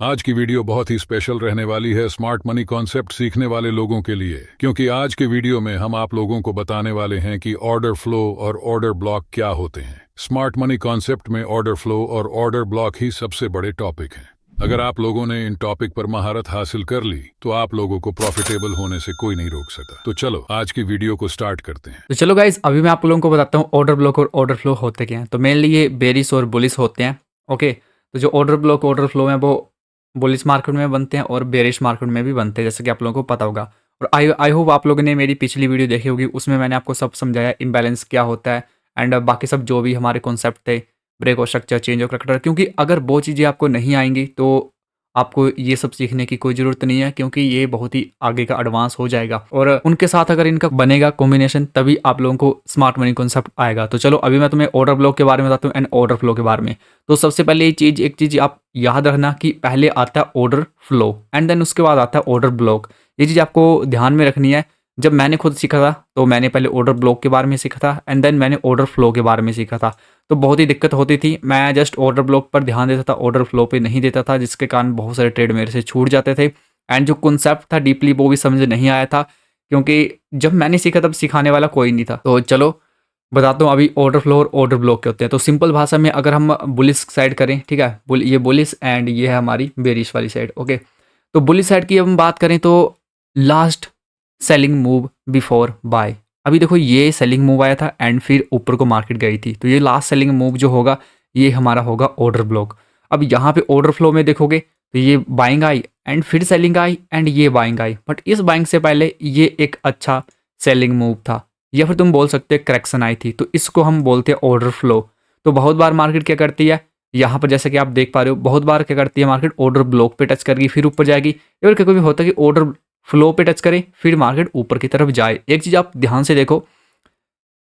आज की वीडियो बहुत ही स्पेशल रहने वाली है स्मार्ट मनी कॉन्सेप्ट सीखने वाले लोगों के लिए, क्योंकि आज के वीडियो में हम आप लोगों को बताने वाले हैं कि ऑर्डर फ्लो और ऑर्डर ब्लॉक क्या होते हैं। स्मार्ट मनी कॉन्सेप्ट में ऑर्डर फ्लो और ऑर्डर ब्लॉक ही सबसे बड़े टॉपिक हैं। अगर आप लोगों ने इन टॉपिक पर महारत हासिल कर ली तो आप लोगों को प्रॉफिटेबल होने से कोई नहीं रोक सकता। तो चलो आज की वीडियो को स्टार्ट करते हैं। तो चलो गाइज, अभी मैं आप लोगों को बताता हूँ ऑर्डर ब्लॉक और ऑर्डर फ्लो होते क्या हैं। तो मेनली ये बेरिस और बुलिस होते हैं। ओके, तो जो ऑर्डर ब्लॉक ऑर्डर फ्लो है वो बुलिस मार्केट में बनते हैं और बेरिश मार्केट में भी बनते हैं, जैसे कि आप लोगों को पता होगा। और आई होप आप लोगों ने मेरी पिछली वीडियो देखी होगी, उसमें मैंने आपको सब समझाया इम्बैलेंस क्या होता है एंड बाकी सब जो भी हमारे कॉन्सेप्ट थे, ब्रेक और स्ट्रक्चर, चेंज ऑफ करेक्टर। क्योंकि अगर वो चीज़ें आपको नहीं आएंगी तो आपको ये सब सीखने की कोई ज़रूरत नहीं है, क्योंकि ये बहुत ही आगे का एडवांस हो जाएगा और उनके साथ अगर इनका बनेगा कॉम्बिनेशन तभी आप लोगों को स्मार्ट मनी कॉन्सेप्ट आएगा। तो चलो अभी मैं तुम्हें ऑर्डर ब्लॉक के बारे में बताता हूँ एंड ऑर्डर फ्लो के बारे में। तो सबसे पहले एक चीज़ आप याद रखना कि पहले आता है ऑर्डर फ्लो एंड देन उसके बाद आता है ऑर्डर ब्लॉक। ये चीज़ आपको ध्यान में रखनी है। जब मैंने खुद सीखा था तो मैंने पहले ऑर्डर ब्लॉक के बारे में सीखा था एंड देन मैंने ऑर्डर फ्लो के बारे में सीखा था। तो बहुत ही दिक्कत होती थी, मैं जस्ट ऑर्डर ब्लॉक पर ध्यान देता था, ऑर्डर फ्लो पे नहीं देता था, जिसके कारण बहुत सारे ट्रेड मेरे से छूट जाते थे एंड जो कॉन्सेप्ट था डीपली वो भी समझ नहीं आया था, क्योंकि जब मैंने सीखा तब सिखाने वाला कोई नहीं था। तो चलो बताता हूँ अभी ऑर्डर फ्लो और ऑर्डर ब्लॉक के होते हैं। तो सिंपल भाषा में अगर हम बुलिस साइड करें, ठीक है, ये बुलिस एंड ये है हमारी बेरिश वाली साइड। ओके, तो बुलिस साइड की हम बात करें तो last selling move before buy. अभी देखो ये सेलिंग मूव आया था एंड फिर ऊपर को मार्केट गई थी, तो ये लास्ट सेलिंग मूव जो होगा ये हमारा होगा ऑर्डर ब्लॉक। अब यहाँ पे ऑर्डर फ्लो में देखोगे तो ये बाइंग आई एंड फिर सेलिंग आई एंड ये बाइंग आई, बट इस बाइंग से पहले ये एक अच्छा सेलिंग मूव था, या फिर तुम बोल सकते हो करेक्शन आई थी, तो इसको हम बोलते हैं ऑर्डर फ्लो। तो बहुत बार मार्केट क्या करती है, यहाँ पर जैसे कि आप देख पा रहे हो, बहुत बार क्या करती है मार्केट ऑर्डर ब्लॉक पे टच करेगी फिर ऊपर जाएगी, या फिर कभी भी होता है कि ऑर्डर फ्लो पे टच करे फिर मार्केट ऊपर की तरफ जाए। एक चीज़ आप ध्यान से देखो,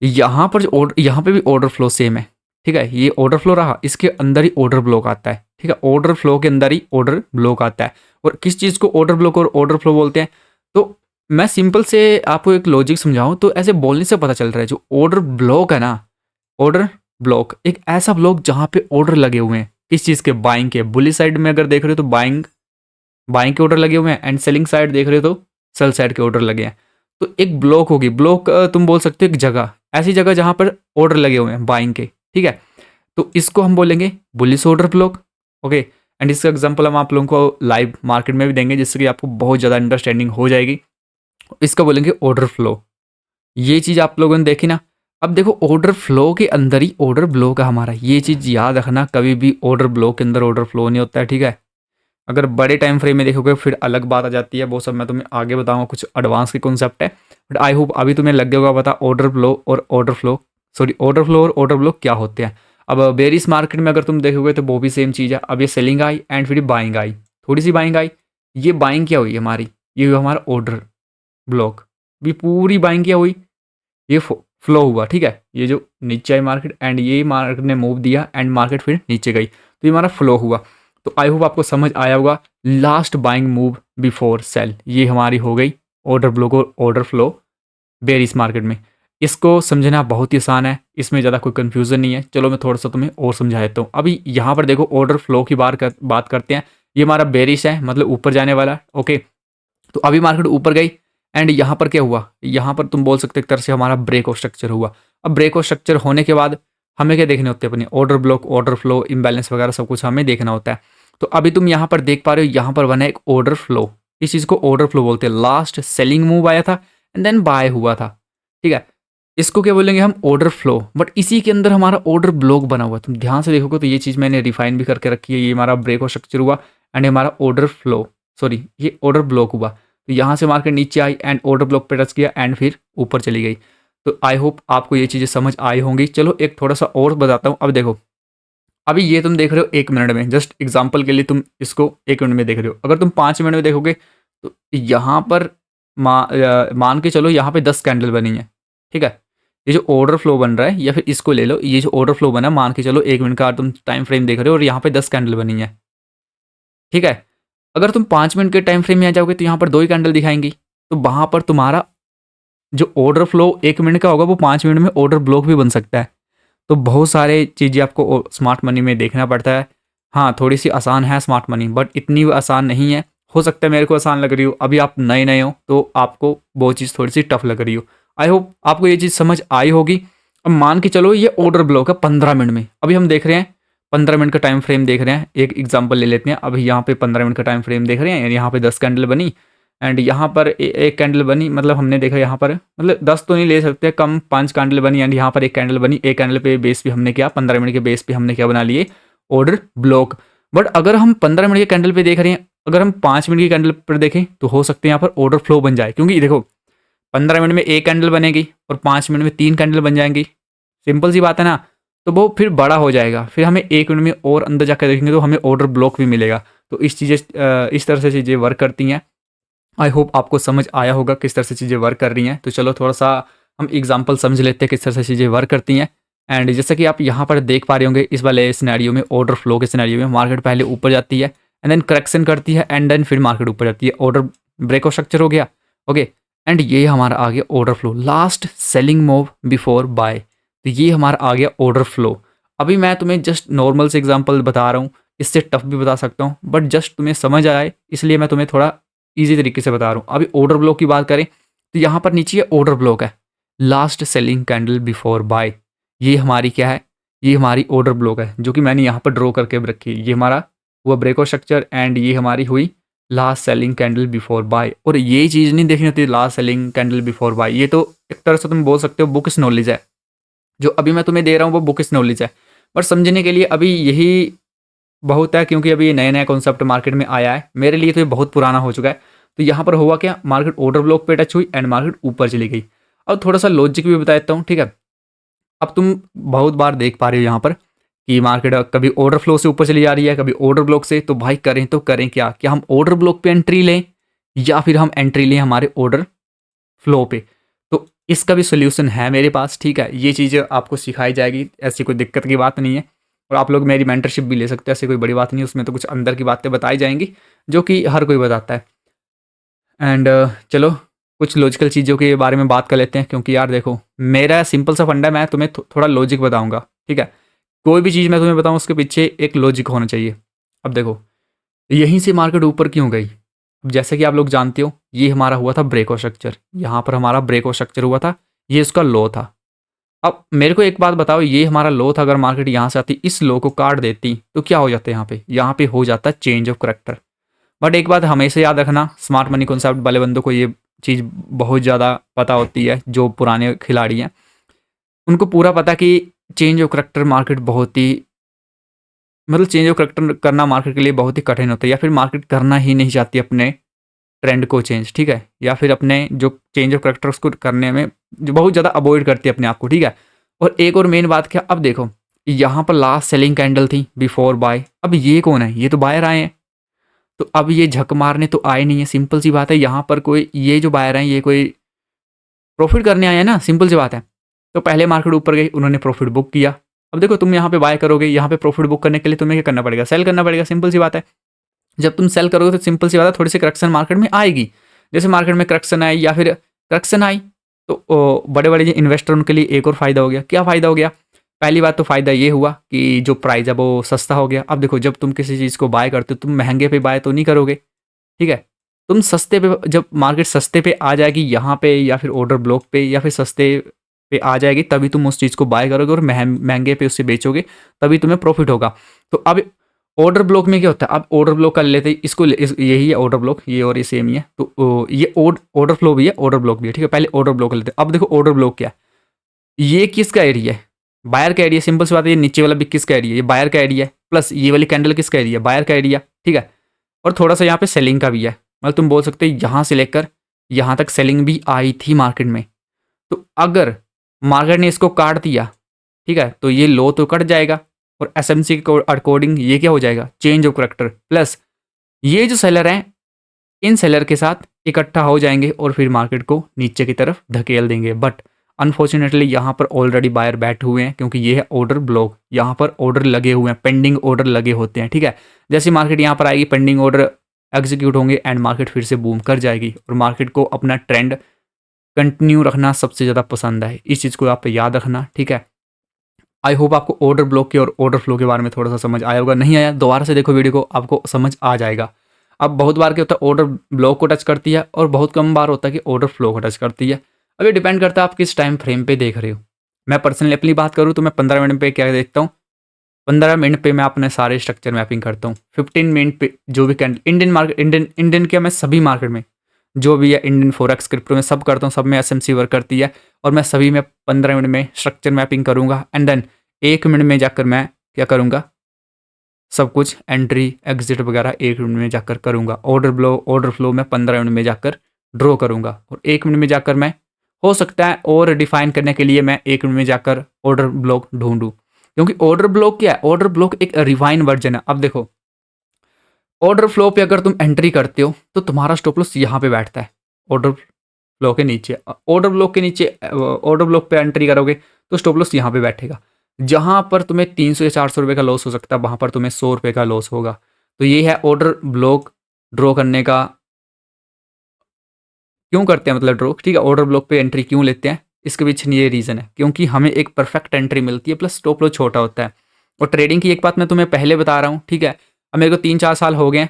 यहाँ पर जो ऑर्डर, यहाँ पे भी ऑर्डर फ्लो सेम है, ठीक है, ये ऑर्डर फ्लो रहा, इसके अंदर ही ऑर्डर ब्लॉक आता है, ठीक है, ऑर्डर फ्लो के अंदर ही ऑर्डर ब्लॉक आता है। और किस चीज़ को ऑर्डर ब्लॉक और ऑर्डर फ्लो बोलते हैं, तो मैं सिंपल से आपको एक लॉजिक समझाऊं तो ऐसे बोलने से पता चल रहा है, जो ऑर्डर ब्लॉक है ना, ऑर्डर ब्लॉक एक ऐसा ब्लॉक जहाँ पे ऑर्डर लगे हुए हैं, किस चीज़ के, बाइंग के। बुली साइड में अगर देख रहे हो तो बाइंग बाइंग के ऑर्डर लगे हुए हैं एंड सेलिंग साइड देख रहे हो तो सेल साइड के ऑर्डर लगे हैं। तो एक ब्लॉक होगी, ब्लॉक तुम बोल सकते हो एक जगह, ऐसी जगह जहां पर ऑर्डर लगे हुए हैं बाइंग के, ठीक है, तो इसको हम बोलेंगे bullish order block. Okay, and इसका एग्जांपल हम आप लोगों को लाइव मार्केट में भी देंगे, जिससे कि आपको बहुत ज़्यादा अंडरस्टैंडिंग हो जाएगी। इसका बोलेंगे ऑर्डर फ्लो। ये चीज़ आप लोगों ने देखी ना। अब देखो ऑर्डर फ्लो के अंदर ही ऑर्डर ब्लॉक है हमारा, ये चीज़ याद रखना, कभी भी ऑर्डर ब्लॉक के अंदर ऑर्डर फ्लो नहीं होता है, ठीक है। अगर बड़े टाइम फ्रेम में देखोगे फिर अलग बात आ जाती है, वो सब मैं तुम्हें आगे बताऊंगा, कुछ एडवांस के कॉन्सेप्ट है, बट आई होप अभी तुम्हें लग गया होगा पता ऑर्डर फ्लो और order flow, sorry order flow और ऑर्डर ब्लॉक क्या होते हैं। अब बेरिस मार्केट में अगर तुम देखोगे तो वो भी सेम चीज़ है। अब ये सेलिंग आई एंड फिर बाइंग आई, थोड़ी सी बाइंग आई, ये बाइंग क्या हुई हमारी, ये हुआ हमारा ऑर्डर ब्लॉक, भी पूरी बाइंग क्या हुई, ये फ्लो हुआ, ठीक है, ये जो नीचे आई मार्केट एंड ये मार्केट ने मूव दिया एंड मार्केट फिर नीचे गई, तो ये हमारा फ्लो हुआ। तो आई होप आपको समझ आया होगा, last buying move before sell, ये हमारी हो गई ऑर्डर ब्लॉक और ऑर्डर फ्लो बेरिस मार्केट में। इसको समझना बहुत ही आसान है, इसमें ज़्यादा कोई कन्फ्यूज़न नहीं है। चलो मैं थोड़ा सा तुम्हें और समझा देता हूँ। अभी यहाँ पर देखो ऑर्डर फ्लो की बात करते हैं। ये हमारा बेरिश है, मतलब ऊपर जाने वाला। ओके, तो अभी मार्केट ऊपर गई एंड यहाँ पर क्या हुआ, यहाँ पर तुम बोल सकते हो एक तरह से हमारा ब्रेक ऑफ स्ट्रक्चर हुआ। अब ब्रेक ऑफ स्ट्रक्चर होने के बाद हमें क्या देखने होते हैं, अपने order block, order flow, imbalance वगैरह सब कुछ हमें देखना होता है। तो अभी तुम यहाँ पर देख पा रहे हो, यहाँ पर बना एक ऑर्डर फ्लो, इस चीज़ को ऑर्डर फ्लो बोलते हैं। लास्ट सेलिंग मूव आया था एंड देन बाय हुआ था, ठीक है, इसको क्या बोलेंगे हम, ऑर्डर फ्लो। बट इसी के अंदर हमारा ऑर्डर ब्लॉक बना हुआ है, तुम ध्यान से देखोगे तो ये चीज़ मैंने रिफाइन भी करके रखी है। ये हमारा ब्रेक ऑफ स्ट्रक्चर हुआ एंड हमारा ऑर्डर फ्लो, सॉरी ये ऑर्डर ब्लॉक हुआ। तो यहाँ से मार्केट नीचे आई एंड ऑर्डर ब्लॉक पे टच किया एंड फिर ऊपर चली गई। तो आई होप आपको ये चीज़ें समझ आई होंगी। चलो एक थोड़ा सा और बताता हूँ। अब देखो, अभी ये तुम देख रहे हो 1 मिनट में, जस्ट एग्जाम्पल के लिए तुम इसको 1 मिनट में देख रहे हो। अगर तुम 5 मिनट में देखोगे तो यहाँ पर मान के चलो यहाँ पे 10 कैंडल बनी है, ठीक है। ये जो ऑर्डर फ्लो बन रहा है, या फिर इसको ले लो, ये जो ऑर्डर फ्लो बना, मान के चलो 1 मिनट का तुम टाइम फ्रेम देख रहे हो और यहाँ पे 10 कैंडल बनी है, ठीक है। अगर तुम 5 मिनट के टाइम फ्रेम में आ जाओगे तो यहाँ पर 2 ही कैंडल दिखाएंगी, तो वहाँ पर तुम्हारा जो ऑर्डर फ्लो 1 मिनट का होगा वो 5 मिनट में ऑर्डर ब्लॉक भी बन सकता है। तो बहुत सारे चीज़ें आपको स्मार्ट मनी में देखना पड़ता है। हाँ, थोड़ी-सी आसान है स्मार्ट मनी, बट इतनी भी आसान नहीं है। हो सकता है मेरे को आसान लग रही हो, अभी आप नए-नए हो तो आपको वो चीज़ थोड़ी-सी टफ लग रही हो। आई होप आपको ये चीज़ समझ आई होगी। अब मान के चलो ये ऑर्डर ब्लॉक है 15 मिनट में। अभी हम देख रहे हैं 15 मिनट का टाइम फ्रेम देख रहे हैं। एक एग्ज़ाम्पल ले लेते हैं। अभी यहाँ पे 15 मिनट का टाइम फ्रेम देख रहे हैं, यहाँ पे 10 कैंडल बनी एंड यहाँ पर 1 कैंडल बनी, मतलब हमने देखा यहाँ पर मतलब 10 तो नहीं ले सकते, कम 5 कैंडल बनी एंड यहाँ पर 1 कैंडल बनी। 1 कैंडल पे बेस पे हमने क्या 15 मिनट के बेस पे हमने क्या बना लिए, ऑर्डर ब्लॉक। बट अगर हम 15 मिनट के कैंडल पे देख रहे हैं, अगर हम 5 मिनट की कैंडल पर देखें तो हो सकते हैं यहाँ पर ऑर्डर फ्लो बन जाए, क्योंकि देखो 15 मिनट में 1 कैंडल बनेगी और 5 मिनट में 3 कैंडल बन जाएंगी। सिंपल सी बात है ना। तो वो फिर बड़ा हो जाएगा, फिर हमें 1 मिनट में और अंदर जाकर देखेंगे तो हमें ऑर्डर ब्लॉक भी मिलेगा। तो इस तरह से चीज़ें वर्क करती हैं। आई होप आपको समझ आया होगा किस तरह से चीज़ें वर्क कर रही हैं। तो चलो थोड़ा सा हम एग्जांपल समझ लेते हैं किस तरह से चीज़ें वर्क करती हैं। एंड जैसा कि आप यहाँ पर देख पा रहे होंगे इस वाले सिनेरियो में, ऑर्डर फ्लो के सिनेरियो में मार्केट पहले ऊपर जाती है एंड देन करेक्शन करती है एंड देन फिर मार्केट ऊपर जाती है। ऑर्डर ब्रेकआउट स्ट्रक्चर हो गया, ओके। एंड ये हमारा आ गया order flow, last selling move before buy. तो ये हमारा आ गया ऑर्डर फ्लो। अभी मैं तुम्हें जस्ट नॉर्मल से एग्जाम्पल बता रहा हूँ, इससे टफ भी बता सकता हूँ, बट जस्ट तुम्हें समझ आए इसलिए मैं तुम्हें थोड़ा ईजी तरीके से बता रहा हूँ। अभी ऑर्डर ब्लॉक की बात करें तो यहाँ पर नीचे ये ऑर्डर ब्लॉक है, last selling candle before buy. ये हमारी क्या है, ये हमारी ऑर्डर ब्लॉक है जो कि मैंने यहाँ पर ड्रॉ करके रखी। ये हमारा हुआ ब्रेकआउट स्ट्रक्चर एंड ये हमारी हुई last selling candle before buy. और ये चीज़ नहीं देखनी होती last selling candle before buy, ये तो एक तरह से तुम बोल सकते हो बुक्स नॉलेज है। जो अभी मैं तुम्हें दे रहा हूँ वो बुक्स नॉलेज है, बट समझने के लिए अभी यही बहुत है, क्योंकि अभी ये नया नया कॉन्सेप्ट मार्केट में आया है। मेरे लिए तो ये बहुत पुराना हो चुका है। तो यहाँ पर हुआ क्या, मार्केट ऑर्डर ब्लॉक पे टच हुई एंड मार्केट ऊपर चली गई। अब थोड़ा सा लॉजिक भी बता देता हूँ, ठीक है। अब तुम बहुत बार देख पा रहे हो यहाँ पर कि मार्केट कभी ऑर्डर फ्लो से ऊपर चली जा रही है, कभी ऑर्डर ब्लॉक से। तो भाई करें तो करें क्या, क्या हम ऑर्डर ब्लॉक पे एंट्री लें या फिर हम एंट्री लें हमारे ऑर्डर फ्लो पे। तो इसका भी सोल्यूशन है मेरे पास, ठीक है। ये चीज़ आपको सिखाई जाएगी, ऐसी कोई दिक्कत की बात नहीं है। और आप लोग मेरी मेंटरशिप भी ले सकते हो, ऐसी कोई बड़ी बात नहीं है। उसमें तो कुछ अंदर की बातें बताई जाएंगी जो कि हर कोई बताता है। एंड चलो कुछ लॉजिकल चीज़ों के बारे में बात कर लेते हैं, क्योंकि यार देखो मेरा सिंपल सा फंडा है, मैं तुम्हें थोड़ा लॉजिक बताऊंगा, ठीक है। कोई भी चीज़ मैं तुम्हें बताऊं उसके पीछे एक लॉजिक होना चाहिए। अब देखो यहीं से मार्केट ऊपर क्यों गई। अब जैसे कि आप लोग जानते हो ये हमारा हुआ था ब्रेकआउट स्ट्रक्चर, यहाँ पर हमारा ब्रेकआउट स्ट्रक्चर हुआ था, ये इसका लो था। अब मेरे को एक बात बताओ, ये हमारा लो था, अगर मार्केट यहाँ से आती इस लो को काट देती तो क्या हो जाता है, यहाँ पे हो जाता चेंज ऑफ करेक्टर। बट एक बात हमेशा याद रखना, स्मार्ट मनी कॉन्सेप्ट वाले बंदों को ये चीज़ बहुत ज़्यादा पता होती है। जो पुराने खिलाड़ी हैं उनको पूरा पता कि चेंज ऑफ करेक्टर मार्केट बहुत ही मतलब चेंज ऑफ करेक्टर करना मार्केट के लिए बहुत ही कठिन होता है, या फिर मार्केट करना ही नहीं चाहती अपने ट्रेंड को चेंज, ठीक है। या फिर अपने जो चेंज ऑफ करेक्टर उसको करने में जो बहुत ज़्यादा अवॉइड करती है अपने आप को, ठीक है। और एक और मेन बात क्या, अब देखो यहाँ पर लास्ट सेलिंग कैंडल थी बिफोर बाय। अब ये कौन है, ये तो बायर आए हैं। तो अब ये झक मारने तो आए नहीं है, सिंपल सी बात है। यहाँ पर कोई ये जो बायर हैं ये कोई प्रॉफिट करने आए हैं ना, सिंपल सी बात है। तो पहले मार्केट ऊपर गई, उन्होंने प्रॉफिट बुक किया। अब देखो तुम यहाँ पे बाय करोगे, यहाँ पे प्रॉफिट बुक करने के लिए तुम्हें क्या करना पड़ेगा, सेल करना पड़ेगा, सिंपल सी बात है। जब तुम सेल करोगे तो सिंपल सी बात है थोड़ी सी करेक्शन मार्केट में आएगी। जैसे मार्केट में करेक्शन आई या फिर करेक्शन आई तो बड़े बड़े जो इन्वेस्टर उनके लिए एक और फ़ायदा हो गया। क्या फ़ायदा हो गया, पहली बात तो फ़ायदा ये हुआ कि जो प्राइस है वो सस्ता हो गया। अब देखो जब तुम किसी चीज़ को बाय करते हो तुम महंगे पे बाय तो नहीं करोगे, ठीक है। तुम सस्ते पे, जब मार्केट सस्ते पे आ जाएगी यहाँ पे या फिर ऑर्डर ब्लॉक पे या फिर सस्ते पे आ जाएगी तभी तुम उस चीज़ को बाय करोगे और महंगे पे उससे बेचोगे, तभी तुम्हें प्रॉफिट होगा। तो अब ऑर्डर ब्लॉक में क्या होता है, अब ऑर्डर ब्लॉक कर लेते हैं इसको, यही है ऑर्डर ब्लॉक, ये और ये सेम ही है। तो ये ऑर्डर फ्लो भी है, ऑर्डर ब्लॉक भी है, ठीक है। पहले ऑर्डर ब्लॉक कर लेते हैं। अब देखो ऑर्डर ब्लॉक क्या है, ये किसका एरिया है, बायर का एरिया, सिंपल सी बात है। ये नीचे वाला भी किसका एरिया है, ये बायर का एरिया है, प्लस ये वाली कैंडल किसका एरिया है, बायर का एरिया, ठीक है। और थोड़ा सा यहाँ पे सेलिंग का भी है, मतलब तुम बोल सकते हो यहाँ से लेकर यहाँ तक सेलिंग भी आई थी मार्केट में। तो अगर मार्केट ने इसको काट दिया, ठीक है, तो ये लो तो कट जाएगा और एसएमसी के अकॉर्डिंग ये क्या हो जाएगा, चेंज ऑफ करेक्टर। प्लस ये जो सेलर हैं इन सेलर के साथ इकट्ठा हो जाएंगे और फिर मार्केट को नीचे की तरफ धकेल देंगे। बट अनफॉर्चुनेटली यहाँ पर ऑलरेडी बायर बैठे हुए हैं, क्योंकि ये है ऑर्डर ब्लॉक, यहाँ पर ऑर्डर लगे हुए हैं, पेंडिंग ऑर्डर लगे होते हैं, ठीक है। जैसे मार्केट यहाँ पर आएगी पेंडिंग ऑर्डर एग्जीक्यूट होंगे एंड मार्केट फिर से बूम कर जाएगी। और मार्केट को अपना ट्रेंड कंटिन्यू रखना सबसे ज़्यादा पसंद है, इस चीज़ को आप याद रखना, ठीक है। आई होप आपको ऑर्डर ब्लॉक के और ऑर्डर फ्लो के बारे में थोड़ा सा समझ आया होगा। नहीं आया दोबारा से देखो वीडियो को, आपको समझ आ जाएगा। अब बहुत बार क्या होता है, ऑर्डर ब्लॉक को टच करती है और बहुत कम बार होता है कि ऑर्डर फ्लो को टच करती है। अब ये डिपेंड करता है आप किस टाइम फ्रेम पे देख रहे हो। मैं पर्सनली अपनी बात करूँ तो मैं 15 मिनट पे क्या देखता हूँ, 15 मिनट पे मैं अपने सारे स्ट्रक्चर मैपिंग करता हूँ। 15 मिनट पे जो भी कैंडल इंडियन मार्केट, इंडियन क्या, मैं सभी मार्केट में जो भी है, इंडियन फॉरेक्स क्रिप्टो में सब करता हूँ, सब में एसएमसी वर्क करती है और मैं सभी में 15 मिनट में स्ट्रक्चर मैपिंग करूँगा एंड देन 1 मिनट में जाकर मैं क्या करूँगा, सब कुछ एंट्री एग्जिट वगैरह 1 मिनट में जाकर करूँगा। ऑर्डर फ्लो मैं 15 मिनट में जाकर ड्रॉ करूँगा और 1 मिनट में जाकर मैं, हो सकता है और डिफाइन करने के लिए मैं 1 मिनट में जाकर ऑर्डर ब्लॉक ढूंढूं, क्योंकि ऑर्डर ब्लॉक क्या है, ऑर्डर ब्लॉक एक रिवाइन वर्जन है। अब देखो ऑर्डर फ्लो पे अगर तुम एंट्री करते हो तो तुम्हारा स्टॉप लॉस यहाँ पे बैठता है ऑर्डर फ्लो के नीचे। ऑर्डर ब्लॉक के नीचे ऑर्डर ब्लॉक पे एंट्री करोगे तो स्टॉप लॉस यहाँ पे बैठेगा। जहाँ पर तुम्हें 300 या 400 रुपये का लॉस हो सकता है, वहाँ पर तुम्हें 100 रुपये का लॉस होगा। तो ये है ऑर्डर ब्लॉक ड्रॉ करने का, क्यों करते हैं मतलब ड्रॉ, ठीक है। ऑर्डर ब्लॉक पे एंट्री क्यों लेते हैं, इसके पीछे ये रीज़न है क्योंकि हमें एक परफेक्ट एंट्री मिलती है, प्लस स्टॉप लॉस छोटा होता है। और ट्रेडिंग की एक बात मैं तुम्हें पहले बता रहा हूँ, ठीक है। अब मेरे को 3-4 साल हो गए,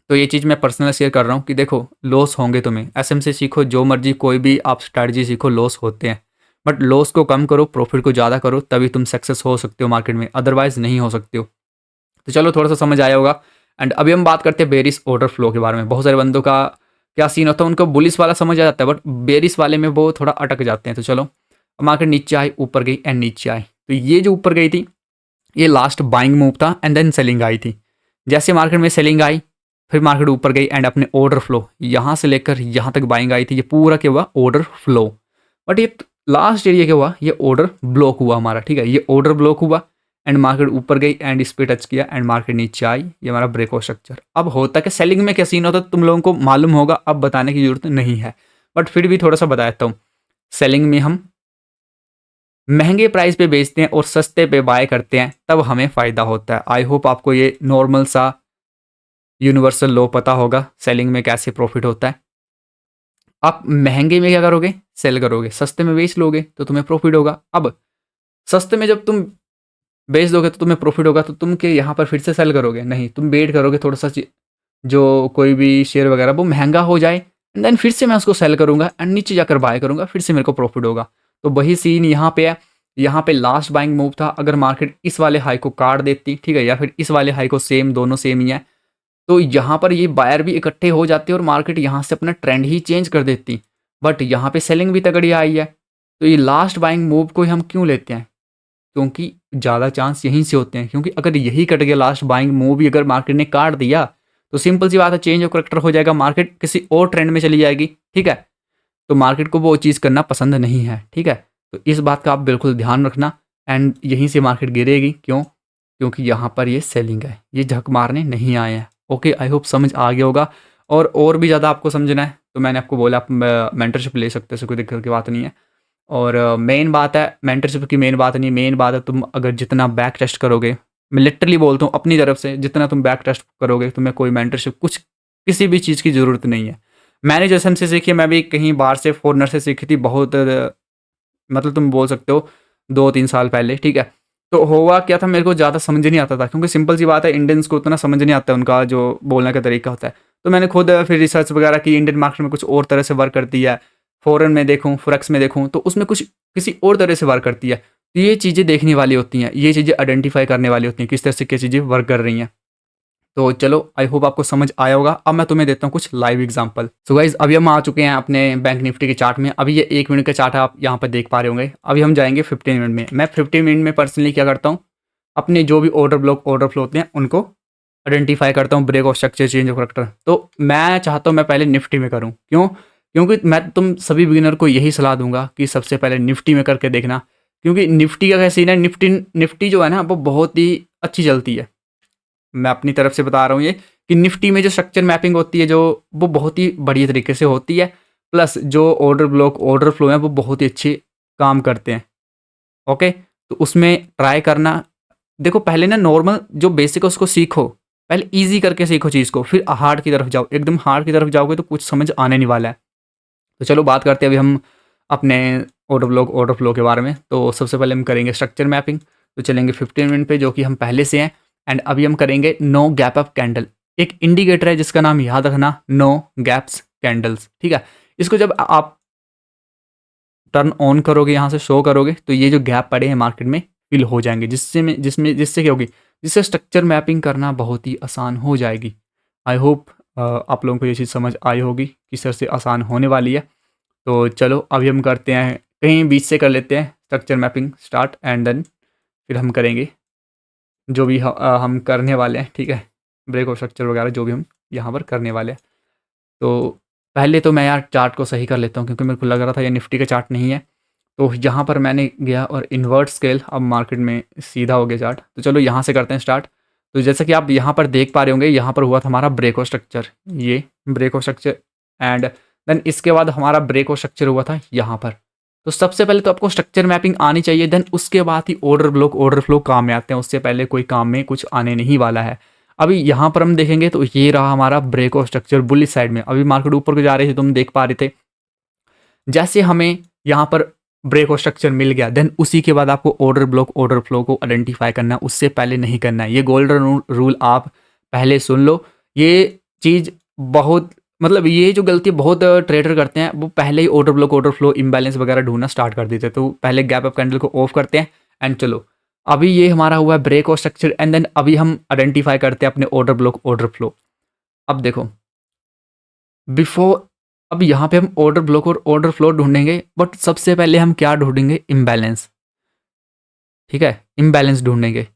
तो ये चीज़ मैं पर्सनल शेयर कर रहा हूँ कि देखो लॉस होंगे, तुम्हें एसएमसी सीखो, जो मर्जी कोई भी आप स्ट्रैटेजी सीखो, लॉस होते हैं, बट लॉस को कम करो, प्रॉफिट को ज़्यादा करो, तभी तुम सक्सेस हो सकते हो मार्केट में, अदरवाइज नहीं हो सकते हो। तो चलो थोड़ा सा समझ आया होगा। एंड अभी हम बात करते हैं बेरिस ऑर्डर फ्लो के बारे में। बहुत सारे बंदों का क्या सीन होता है, उनको बुलिस वाला समझ आ जाता है, बट बेरिस वाले में वो थोड़ा अटक जाते हैं। तो चलो, मार्केट नीचे आई, ऊपर गई एंड नीचे आई, तो ये जो ऊपर गई थी ये लास्ट बाइंग मूव था एंड देन सेलिंग आई थी। जैसे मार्केट में सेलिंग आई, फिर मार्केट ऊपर गई एंड अपने ऑर्डर फ्लो यहाँ से लेकर यहाँ तक बाइंग आई थी, ये पूरा क्या हुआ, ऑर्डर फ्लो। बट ये लास्ट एरिया क्या हुआ, ये ऑर्डर ब्लॉक हुआ हमारा, ठीक है। ये ऑर्डर ब्लॉक हुआ एंड मार्केट ऊपर गई एंड इस पे टच किया एंड मार्केट नीचे आई, ये हमारा ब्रेकआउट स्ट्रक्चर। अब होता है कि सेलिंग में क्या सीन होता है तुम लोगों को मालूम होगा, अब बताने की जरूरत नहीं है, बट फिर भी थोड़ा सा बता देता हूँ। सेलिंग में हम महंगे प्राइस पे बेचते हैं और सस्ते पे बाय करते हैं, तब हमें फ़ायदा होता है। आई होप आपको ये नॉर्मल सा यूनिवर्सल लॉ पता होगा सेलिंग में कैसे प्रॉफिट होता है। आप महंगे में क्या करोगे, सेल करोगे, सस्ते में बेच लोगे तो तुम्हें प्रॉफिट होगा। अब सस्ते में जब तुम बेच दोगे तो तुम्हें प्रॉफिट होगा, तो तुम के यहाँ पर फिर से सेल करोगे, नहीं, तुम वेट करोगे थोड़ा सा जो कोई भी शेयर वगैरह वो महंगा हो जाए एंड देन फिर से मैं उसको सेल करूँगा एंड नीचे जाकर बाय करूँगा, फिर से मेरे को प्रॉफिट होगा। तो वही सीन यहाँ पे है। यहाँ पे लास्ट बाइंग मूव था, अगर मार्केट इस वाले हाई को काट देती, ठीक है, या फिर इस वाले हाई को, सेम दोनों सेम ही है, तो यहाँ पर ये बायर भी इकट्ठे हो जाते और मार्केट यहाँ से अपना ट्रेंड ही चेंज कर देती। बट यहाँ पे सेलिंग भी तगड़ी आई है, तो ये लास्ट बाइंग मूव को हम क्यों लेते हैं, क्योंकि ज़्यादा चांस यहीं से होते हैं। क्योंकि अगर यही कट गया, लास्ट बाइंग मूव भी अगर मार्केट ने काट दिया, तो सिंपल सी बात है, चेंज ऑफ करेक्टर हो जाएगा, मार्केट किसी और ट्रेंड में चली जाएगी, ठीक है। तो मार्केट को वो चीज़ करना पसंद नहीं है, ठीक है। तो इस बात का आप बिल्कुल ध्यान रखना एंड यहीं से मार्केट गिरेगी, क्यों, क्योंकि यहाँ पर ये सेलिंग है, ये झक मारने नहीं आए हैं। ओके, आई होप समझ आ गया होगा। और भी ज़्यादा आपको समझना है तो मैंने आपको बोला, आप मेंटरशिप ले सकते हो, कोई दिक्कत की बात नहीं है। और मेन बात है, मेंटरशिप की मेन बात नहीं, मेन बात है तुम अगर जितना बैक टेस्ट करोगे, मैं लिटरली बोलता हूँ अपनी तरफ से, जितना तुम बैक टेस्ट करोगे तुम्हें कोई मेंटरशिप कुछ किसी भी चीज़ की ज़रूरत नहीं है। मैंने जो एसएमसी सीखी है, मैं भी कहीं बाहर से फॉरनर से सीखी थी, बहुत मतलब तुम बोल सकते हो 2-3 साल पहले, ठीक है। तो हुआ क्या था, मेरे को ज़्यादा समझ नहीं आता था, क्योंकि सिंपल सी बात है, इंडियंस को उतना समझ नहीं आता, उनका जो बोलने का तरीका होता है। तो मैंने खुद फिर रिसर्च वगैरह की, इंडियन मार्केट में कुछ और तरह से वर्क करती है, फॉरेन में देखूँ, फॉरेक्स में देखूँ तो उसमें कुछ किसी और तरह से वर्क करती है। तो ये चीज़ें देखने वाली होती हैं, ये चीज़ें आइडेंटिफाई करने वाली होती हैं, किस तरह से क्या चीज़ें वर्क कर रही हैं। तो चलो, आई होप आपको समझ आया होगा। अब मैं तुम्हें देता हूँ कुछ लाइव एग्जांपल। सो गाइज, अभी हम आ चुके हैं अपने बैंक निफ्टी के चार्ट में। अभी ये 1 मिनट का चार्ट है, आप यहाँ पर देख पा रहे होंगे। अभी हम जाएंगे 15 मिनट में। मैं 15 मिनट में पर्सनली क्या करता हूँ, अपने जो भी ऑर्डर ब्लॉक, ऑर्डर फ्लो होते हैं, उनको आइडेंटिफाई करता हूँ, break of structure, change of character. तो मैं चाहता हूँ मैं पहले निफ्टी में करूँ, क्यों, क्योंकि मैं तुम सभी बिगिनर को यही सलाह दूंगा कि सबसे पहले निफ्टी में करके देखना, क्योंकि निफ्टी का कैसे सीन है, निफ्टी जो है ना, वो बहुत ही अच्छी चलती है। मैं अपनी तरफ से बता रहा हूँ ये कि निफ्टी में जो स्ट्रक्चर मैपिंग होती है, जो वो बहुत ही बढ़िया तरीके से होती है, प्लस जो ऑर्डर ब्लॉक, ऑर्डर फ्लो है, वो बहुत ही अच्छे काम करते हैं। ओके, तो उसमें ट्राई करना। देखो पहले ना नॉर्मल जो बेसिक है उसको सीखो, पहले इजी करके सीखो चीज़ को, फिर हार्ड की तरफ जाओ। एकदम हार्ड की तरफ जाओगे तो कुछ समझ आने नहीं वाला है। तो चलो बात करते हैं अभी हम अपने ऑर्डर फ्लो के बारे में। तो सबसे पहले हम करेंगे स्ट्रक्चर मैपिंग। तो चलेंगे 15 मिनट पे, जो कि हम पहले से हैं। एंड अभी हम करेंगे नो गैप अप कैंडल। एक इंडिकेटर है जिसका नाम याद रखना, नो गैप्स कैंडल्स, ठीक है। इसको जब आप टर्न ऑन करोगे, यहाँ से शो करोगे, तो ये जो गैप पड़े हैं मार्केट में फिल हो जाएंगे, जिससे क्या होगी, जिससे स्ट्रक्चर मैपिंग करना बहुत ही आसान हो जाएगी। आई होप आप लोगों को ये चीज़ समझ आई होगी किस तरह से आसान होने वाली है। तो चलो अभी हम करते हैं, कहीं बीच से कर लेते हैं structure mapping start, and then फिर हम करेंगे जो भी हम करने वाले हैं, ठीक है। ब्रेक और स्ट्रक्चर वगैरह जो भी हम यहाँ पर करने वाले हैं। तो पहले तो मैं यार चार्ट को सही कर लेता हूँ, क्योंकि मेरे को लग रहा था ये निफ्टी का चार्ट नहीं है। तो यहाँ पर मैंने गया और इन्वर्ट स्केल, अब मार्केट में सीधा हो गया चार्ट। तो चलो यहाँ से करते हैं स्टार्ट। तो जैसा कि आप यहाँ पर देख पा रहे होंगे, यहाँ पर हुआ था हमारा ब्रेक और स्ट्रक्चर, ये ब्रेक और स्ट्रक्चर, एंड देन इसके बाद हमारा ब्रेक और स्ट्रक्चर हुआ था यहाँ पर। तो सबसे पहले तो आपको स्ट्रक्चर मैपिंग आनी चाहिए, देन उसके बाद ही ऑर्डर ब्लॉक ऑर्डर फ्लो काम में आते हैं। उससे पहले कोई काम में कुछ आने नहीं वाला है। अभी यहाँ पर हम देखेंगे तो ये रहा हमारा ब्रेक और स्ट्रक्चर बुलिश साइड में। अभी मार्केट ऊपर को जा रही थी, तुम देख पा रहे थे। जैसे हमें यहाँ पर ब्रेक और स्ट्रक्चर मिल गया, देन उसी के बाद आपको ऑर्डर ब्लॉक ऑर्डर फ्लो को आइडेंटिफाई करना है, उससे पहले नहीं करना है। ये गोल्डन रूल आप पहले सुन लो। ये चीज़ बहुत, मतलब ये जो गलती बहुत ट्रेडर करते हैं, वो पहले ही order block order flow imbalance वगैरह ढूंढना स्टार्ट कर देते हैं। तो पहले गैप अप कैंडल को ऑफ करते हैं, एंड चलो अभी ये हमारा हुआ है ब्रेक और स्ट्रक्चर, एंड देन अभी हम आइडेंटिफाई करते हैं अपने ऑर्डर ब्लॉक ऑर्डर फ्लो। अब देखो बिफोर, अब यहाँ पे हम ऑर्डर ब्लॉक और ऑर्डर फ्लो ढूंढेंगे, बट सबसे पहले हम क्या ढूंढेंगे, इम्बैलेंस, ठीक है। इम्बैलेंस ढूंढेंगे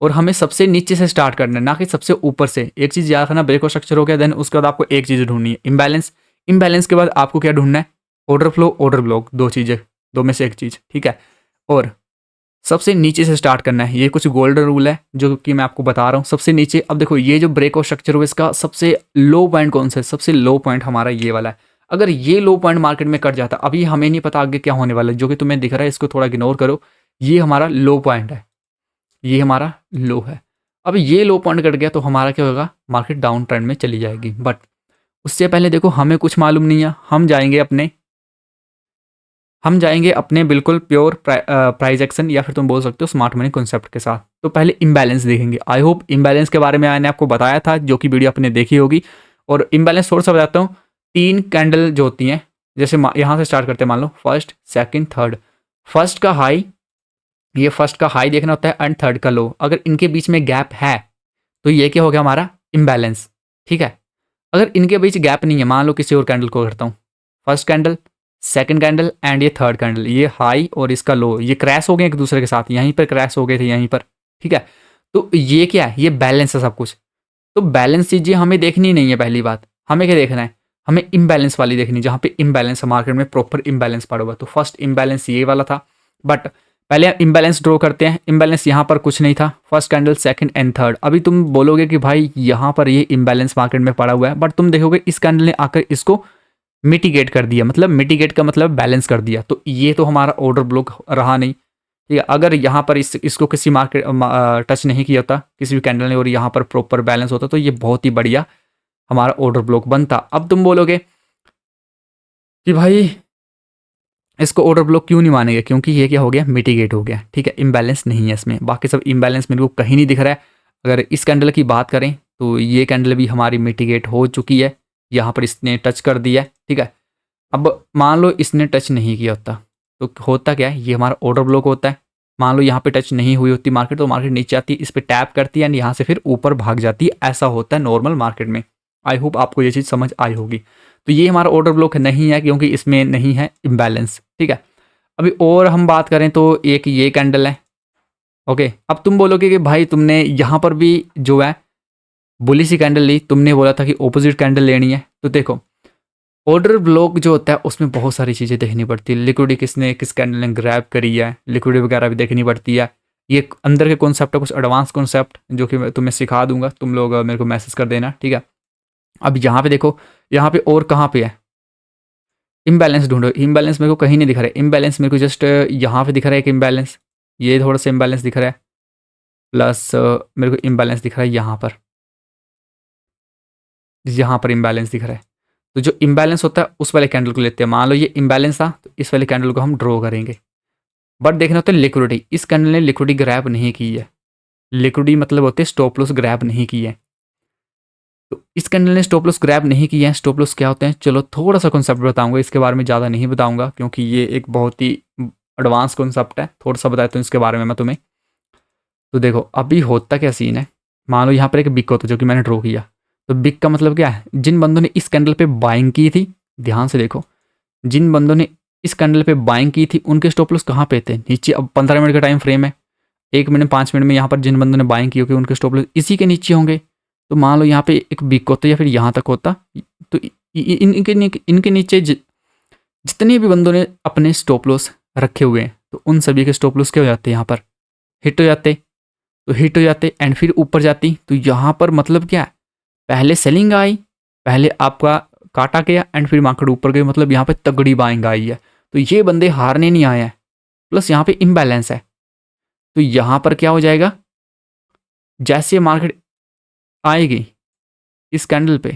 और हमें सबसे नीचे से स्टार्ट करना है, ना कि सबसे ऊपर से। एक चीज़ याद रखना, ब्रेक और स्ट्रक्चर हो गया, देन उसके बाद आपको एक चीज़ ढूंढनी है, इम्बैलेंस। इम्बैलेंस के बाद आपको क्या ढूंढना है, ऑर्डर फ्लो ऑर्डर ब्लॉक, दो चीज़ें, दो में से एक चीज़, ठीक है। और सबसे नीचे से स्टार्ट करना है। ये कुछ गोल्डन रूल है जो कि मैं आपको बता रहा हूँ। सबसे नीचे, अब देखो ये जो ब्रेक और स्ट्रक्चर हुआ, इसका सबसे लो पॉइंट कौन सा है, सबसे लो पॉइंट हमारा ये वाला है। अगर ये लो पॉइंट मार्केट में कट जाता, अभी हमें नहीं पता आगे क्या होने वाला है, जो कि तुम्हें दिख रहा है, इसको थोड़ा इग्नोर करो। ये हमारा लो पॉइंट है, ये हमारा लो है। अब ये लो पॉइंट कट गया तो हमारा क्या होगा, मार्केट डाउन ट्रेंड में चली जाएगी। बट उससे पहले देखो, हमें कुछ मालूम नहीं है, हम जाएंगे अपने बिल्कुल प्योर प्राइस एक्शन, या फिर तुम बोल सकते हो स्मार्ट मनी कॉन्सेप्ट के साथ। तो पहले इम्बैलेंस देखेंगे। आई होप इम्बैलेंस के बारे में मैंने आपको बताया था, जो कि वीडियो आपने देखी होगी। और इम्बैलेंस थोड़ा सा बताता हूँ। 3 कैंडल जो होती हैं, जैसे यहाँ से स्टार्ट करते हैं, मान लो फर्स्ट सेकंड थर्ड। फर्स्ट का हाई, ये फर्स्ट का हाई देखना होता है, एंड थर्ड का लो। अगर इनके बीच में गैप है तो ये क्या हो गया, हमारा इम्बैलेंस, ठीक है। अगर इनके बीच गैप नहीं है, मान लो किसी और कैंडल को करता हूँ, first candle second candle and ये थर्ड कैंडल, ये हाई और इसका लो, ये क्रैश हो गए एक दूसरे के साथ, यहीं पर क्रैश हो गए थे, यहीं पर, ठीक है। तो ये क्या है, ये बैलेंस है सब कुछ। तो बैलेंस चीज़ें हमें देखनी नहीं है। पहली बात हमें क्या देखना है, हमें इम्बैलेंस वाली देखनी, जहाँ पे इम्बैलेंस है, मार्केट में प्रॉपर इम्बैलेंस पड़ा हुआ। तो फर्स्ट इम्बैलेंस ये वाला था, बट पहले इम्बैलेंस ड्रॉ करते हैं। इम्बैलेंस यहाँ पर कुछ नहीं था, first candle second and third. अभी तुम बोलोगे कि भाई यहाँ पर ये इम्बैलेंस मार्केट में पड़ा हुआ है, बट तुम देखोगे इस कैंडल ने आकर इसको मिटिगेट कर दिया, मतलब मिटिगेट का मतलब बैलेंस कर दिया। तो ये तो हमारा ऑर्डर ब्लॉक रहा नहीं, ठीक है। अगर यहाँ पर इसको किसी मार्केट टच नहीं किया होता किसी भी कैंडल ने, और यहाँ पर प्रॉपर बैलेंस होता, तो ये बहुत ही बढ़िया हमारा ऑर्डर ब्लॉक बनता। अब तुम बोलोगे कि भाई इसको ऑर्डर ब्लॉक क्यों नहीं मानेंगे, क्योंकि ये क्या हो गया, मिटिगेट हो गया, ठीक है। इम्बैलेंस नहीं है इसमें, बाकी सब इम्बैलेंस मेरे को कहीं नहीं दिख रहा है। अगर इस कैंडल की बात करें तो ये कैंडल भी हमारी मिटिगेट हो चुकी है, यहाँ पर इसने टच कर दिया है, ठीक है। अब मान लो इसने टच नहीं किया होता तो होता क्या है, ये हमारा ऑर्डर ब्लॉक होता है। मान लो यहाँ पे टच नहीं हुई होती मार्केट, तो मार्केट नीचे आती है, इस पर टैप करती है, एंड यहाँ से फिर ऊपर भाग जाती है। ऐसा होता है नॉर्मल मार्केट में। आई होप आपको ये चीज़ समझ आई होगी। तो ये हमारा ऑर्डर ब्लॉक नहीं है, क्योंकि इसमें नहीं है इम्बैलेंस, ठीक है। अभी और हम बात करें तो एक ये कैंडल है, ओके। अब तुम बोलोगे कि भाई तुमने यहाँ पर भी जो है बुलिश कैंडल ली, तुमने बोला था कि ऑपोजिट कैंडल लेनी है। तो देखो ऑर्डर ब्लॉक जो होता है उसमें बहुत सारी चीज़ें देखनी पड़ती है। लिक्विडिटी किसने किस कैंडल ने ग्रैब करी है, लिक्विडिटी वगैरह भी देखनी पड़ती है। ये अंदर के कॉन्सेप्ट है, कुछ एडवांस कॉन्सेप्ट जो कि मैं तुम्हें सिखा दूंगा, तुम लोग मेरे को मैसेज कर देना, ठीक है। अब यहाँ पे देखो, यहाँ पे और कहाँ पे है, इम्बैलेंस ढूंढो। इम्बैलेंस मेरे को कहीं नहीं दिख रहा है। इम्बैलेंस मेरे को जस्ट यहाँ पे दिख रहा है एक इम्बैलेंस, ये थोड़ा सा इम्बैलेंस दिख रहा है, प्लस मेरे को इम्बैलेंस दिख रहा है यहाँ पर इम्बैलेंस दिख रहा है। तो जो इम्बैलेंस होता है उस वाले कैंडल को लेते हैं। मान लो ये इम्बैलेंस था तो इस वाले कैंडल को हम ड्रॉ करेंगे। बट देखना होता है लिक्विडिटी, इस कैंडल ने लिक्विडिटी ग्रैब नहीं की है। लिक्विडिटी मतलब होते हैं स्टॉप लॉस ग्रैब नहीं की है। तो इस कैंडल ने स्टॉप लॉस ग्रैब नहीं किया है। स्टॉप लॉस क्या होते हैं, चलो थोड़ा सा कॉन्सेप्ट बताऊंगा, इसके बारे में ज़्यादा नहीं बताऊंगा क्योंकि ये एक बहुत ही एडवांस कॉन्सेप्ट है। थोड़ा सा बताता हूँ इसके बारे में मैं तुम्हें। तो देखो अभी होता क्या सीन है, मान लो यहाँ पर एक बिग होता जो कि मैंने ड्रॉ किया। तो बिग का मतलब क्या है, जिन बंदों ने इस कैंडल पे बाइंग की थी, ध्यान से देखो, जिन बंदों ने इस कैंडल पे बाइंग की थी उनके स्टॉप लॉस कहाँ पे थे, नीचे। अब 15 मिनट का टाइम फ्रेम है, 1 मिनट 5 मिनट में यहाँ पर जिन बंदों ने बाइंग की होगी उनके स्टॉप लॉस इसी के नीचे होंगे। तो मान लो यहाँ पे एक बिग होता या फिर यहाँ तक होता, तो इनके नीचे जितने भी बंदों ने अपने स्टॉप लॉस रखे हुए हैं तो उन सभी के स्टॉप लॉस क्या हो जाते हैं, यहाँ पर हिट हो जाते। तो हिट हो जाते एंड फिर ऊपर जाती। तो यहाँ पर मतलब क्या है, पहले सेलिंग आई, पहले आपका काटा गया एंड फिर मार्केट ऊपर गई, मतलब यहाँ पे तगड़ी बाइंग आई है। तो ये बंदे हारने नहीं आए हैं, प्लस यहाँ पे इम्बैलेंस है। तो यहाँ पर क्या हो जाएगा, जैसे मार्केट आएगी इस कैंडल पे,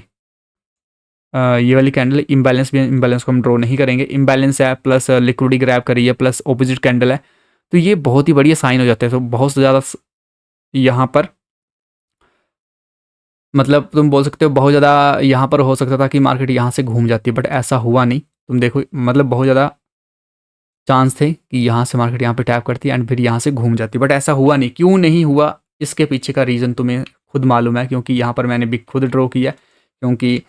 ये वाली कैंडल इम्बैलेंस भी, इम्बैलेंस को हम ड्रॉ नहीं करेंगे, इम्बैलेंस है प्लस लिक्विडिटी ग्रैब करी है प्लस ऑपोजिट कैंडल है, तो ये बहुत ही बढ़िया साइन हो जाते हैं। तो बहुत ज़्यादा यहाँ पर मतलब तुम बोल सकते हो बहुत ज़्यादा यहाँ पर हो सकता था कि मार्केट यहाँ से घूम जाती, बट ऐसा हुआ नहीं। तुम देखो मतलब बहुत ज़्यादा चांस थे कि यहाँ से मार्केट यहाँ पे टैप करती एंड फिर यहाँ से घूम जाती, बट ऐसा हुआ नहीं। क्यों नहीं हुआ, इसके पीछे का रीज़न तुम्हें खुद मालूम है, क्योंकि यहाँ पर मैंने बिग खुद ड्रॉ किया, क्योंकि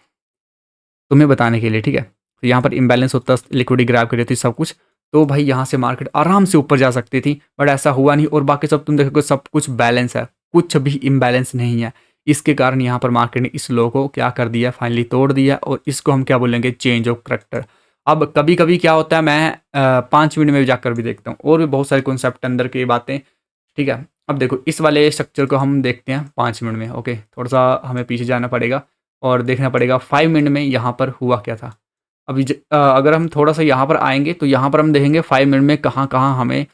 तुम्हें बताने के लिए, ठीक है। तो यहाँ पर इम्बैलेंस होता, लिक्विडिटी ग्रैब करी थी सब कुछ, तो भाई यहाँ से मार्केट आराम से ऊपर जा सकती थी, बट ऐसा हुआ नहीं। और बाकी सब तुम देखोगे सब कुछ बैलेंस है, कुछ भी इम्बैलेंस नहीं है। इसके कारण यहाँ पर मार्केट ने इस लो को क्या कर दिया, फाइनली तोड़ दिया, और इसको हम क्या बोलेंगे, चेंज ऑफ करैक्टर। अब कभी कभी क्या होता है, मैं 5 मिनट में जाकर भी देखता हूँ, और भी बहुत सारे कॉन्सेप्ट अंदर की बातें, ठीक है। अब देखो इस वाले स्ट्रक्चर को हम देखते हैं 5 मिनट में। ओके, थोड़ा सा हमें पीछे जाना पड़ेगा और देखना पड़ेगा 5 मिनट में यहाँ पर हुआ क्या था। अभी अगर हम थोड़ा सा यहाँ पर आएंगे तो यहाँ पर हम देखेंगे 5 मिनट में कहाँ कहाँ हमें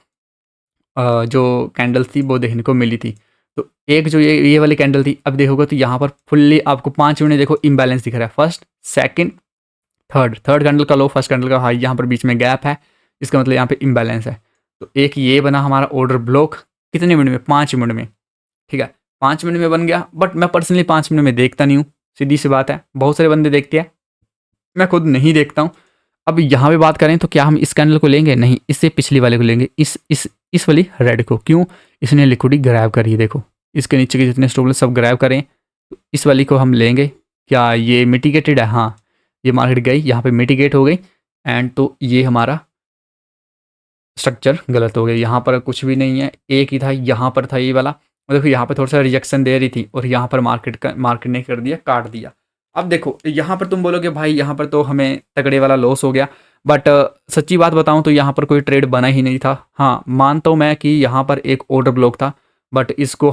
जो कैंडल्स थी वो देखने को मिली थी। तो एक जो ये वाली कैंडल थी, अब देखोगे तो यहाँ पर फुल्ली आपको 5 मिनट देखो इम्बैलेंस दिख रहा है, फर्स्ट सेकंड थर्ड कैंडल का लो, फर्स्ट कैंडल का हाई, यहाँ पर बीच में गैप है, इसका मतलब यहाँ पे इम्बैलेंस है। तो एक ये बना हमारा ऑर्डर ब्लॉक, कितने मिनट में, 5 मिनट में, ठीक है, 5 मिनट में बन गया। बट मैं पर्सनली 5 मिनट में देखता नहीं हूँ, सीधी सी बात है। बहुत सारे बंदे देखते हैं, मैं खुद नहीं देखता हूँ। अब यहाँ पे बात करें तो क्या हम इस कैंडल को लेंगे, नहीं, इससे पिछली वाले को लेंगे, इस वाली रेड को। क्यों, इसने लिक्विडिटी ग्रैब करी है, देखो इसके नीचे के जितने स्टॉप लॉस सब ग्रैब करें, तो इस वाली को हम लेंगे। क्या ये मिटिगेटेड है, हाँ, ये मार्केट गई यहाँ पे मिटिगेट हो गई, एंड तो ये हमारा स्ट्रक्चर गलत हो गया। यहाँ पर कुछ भी नहीं है, एक ही था, यहाँ पर था ये वाला, देखो यहाँ पे थोड़ा सा रिजेक्शन दे रही थी, और यहाँ पर मार्केट ने कर दिया, काट दिया। अब देखो यहाँ पर तुम बोलोगे भाई यहाँ पर तो हमें तगड़े वाला लॉस हो गया, बट सच्ची बात बताऊँ तो यहाँ पर कोई ट्रेड बना ही नहीं था। हाँ, मानता हूँ मैं कि यहाँ पर एक ऑर्डर ब्लॉक था, बट इसको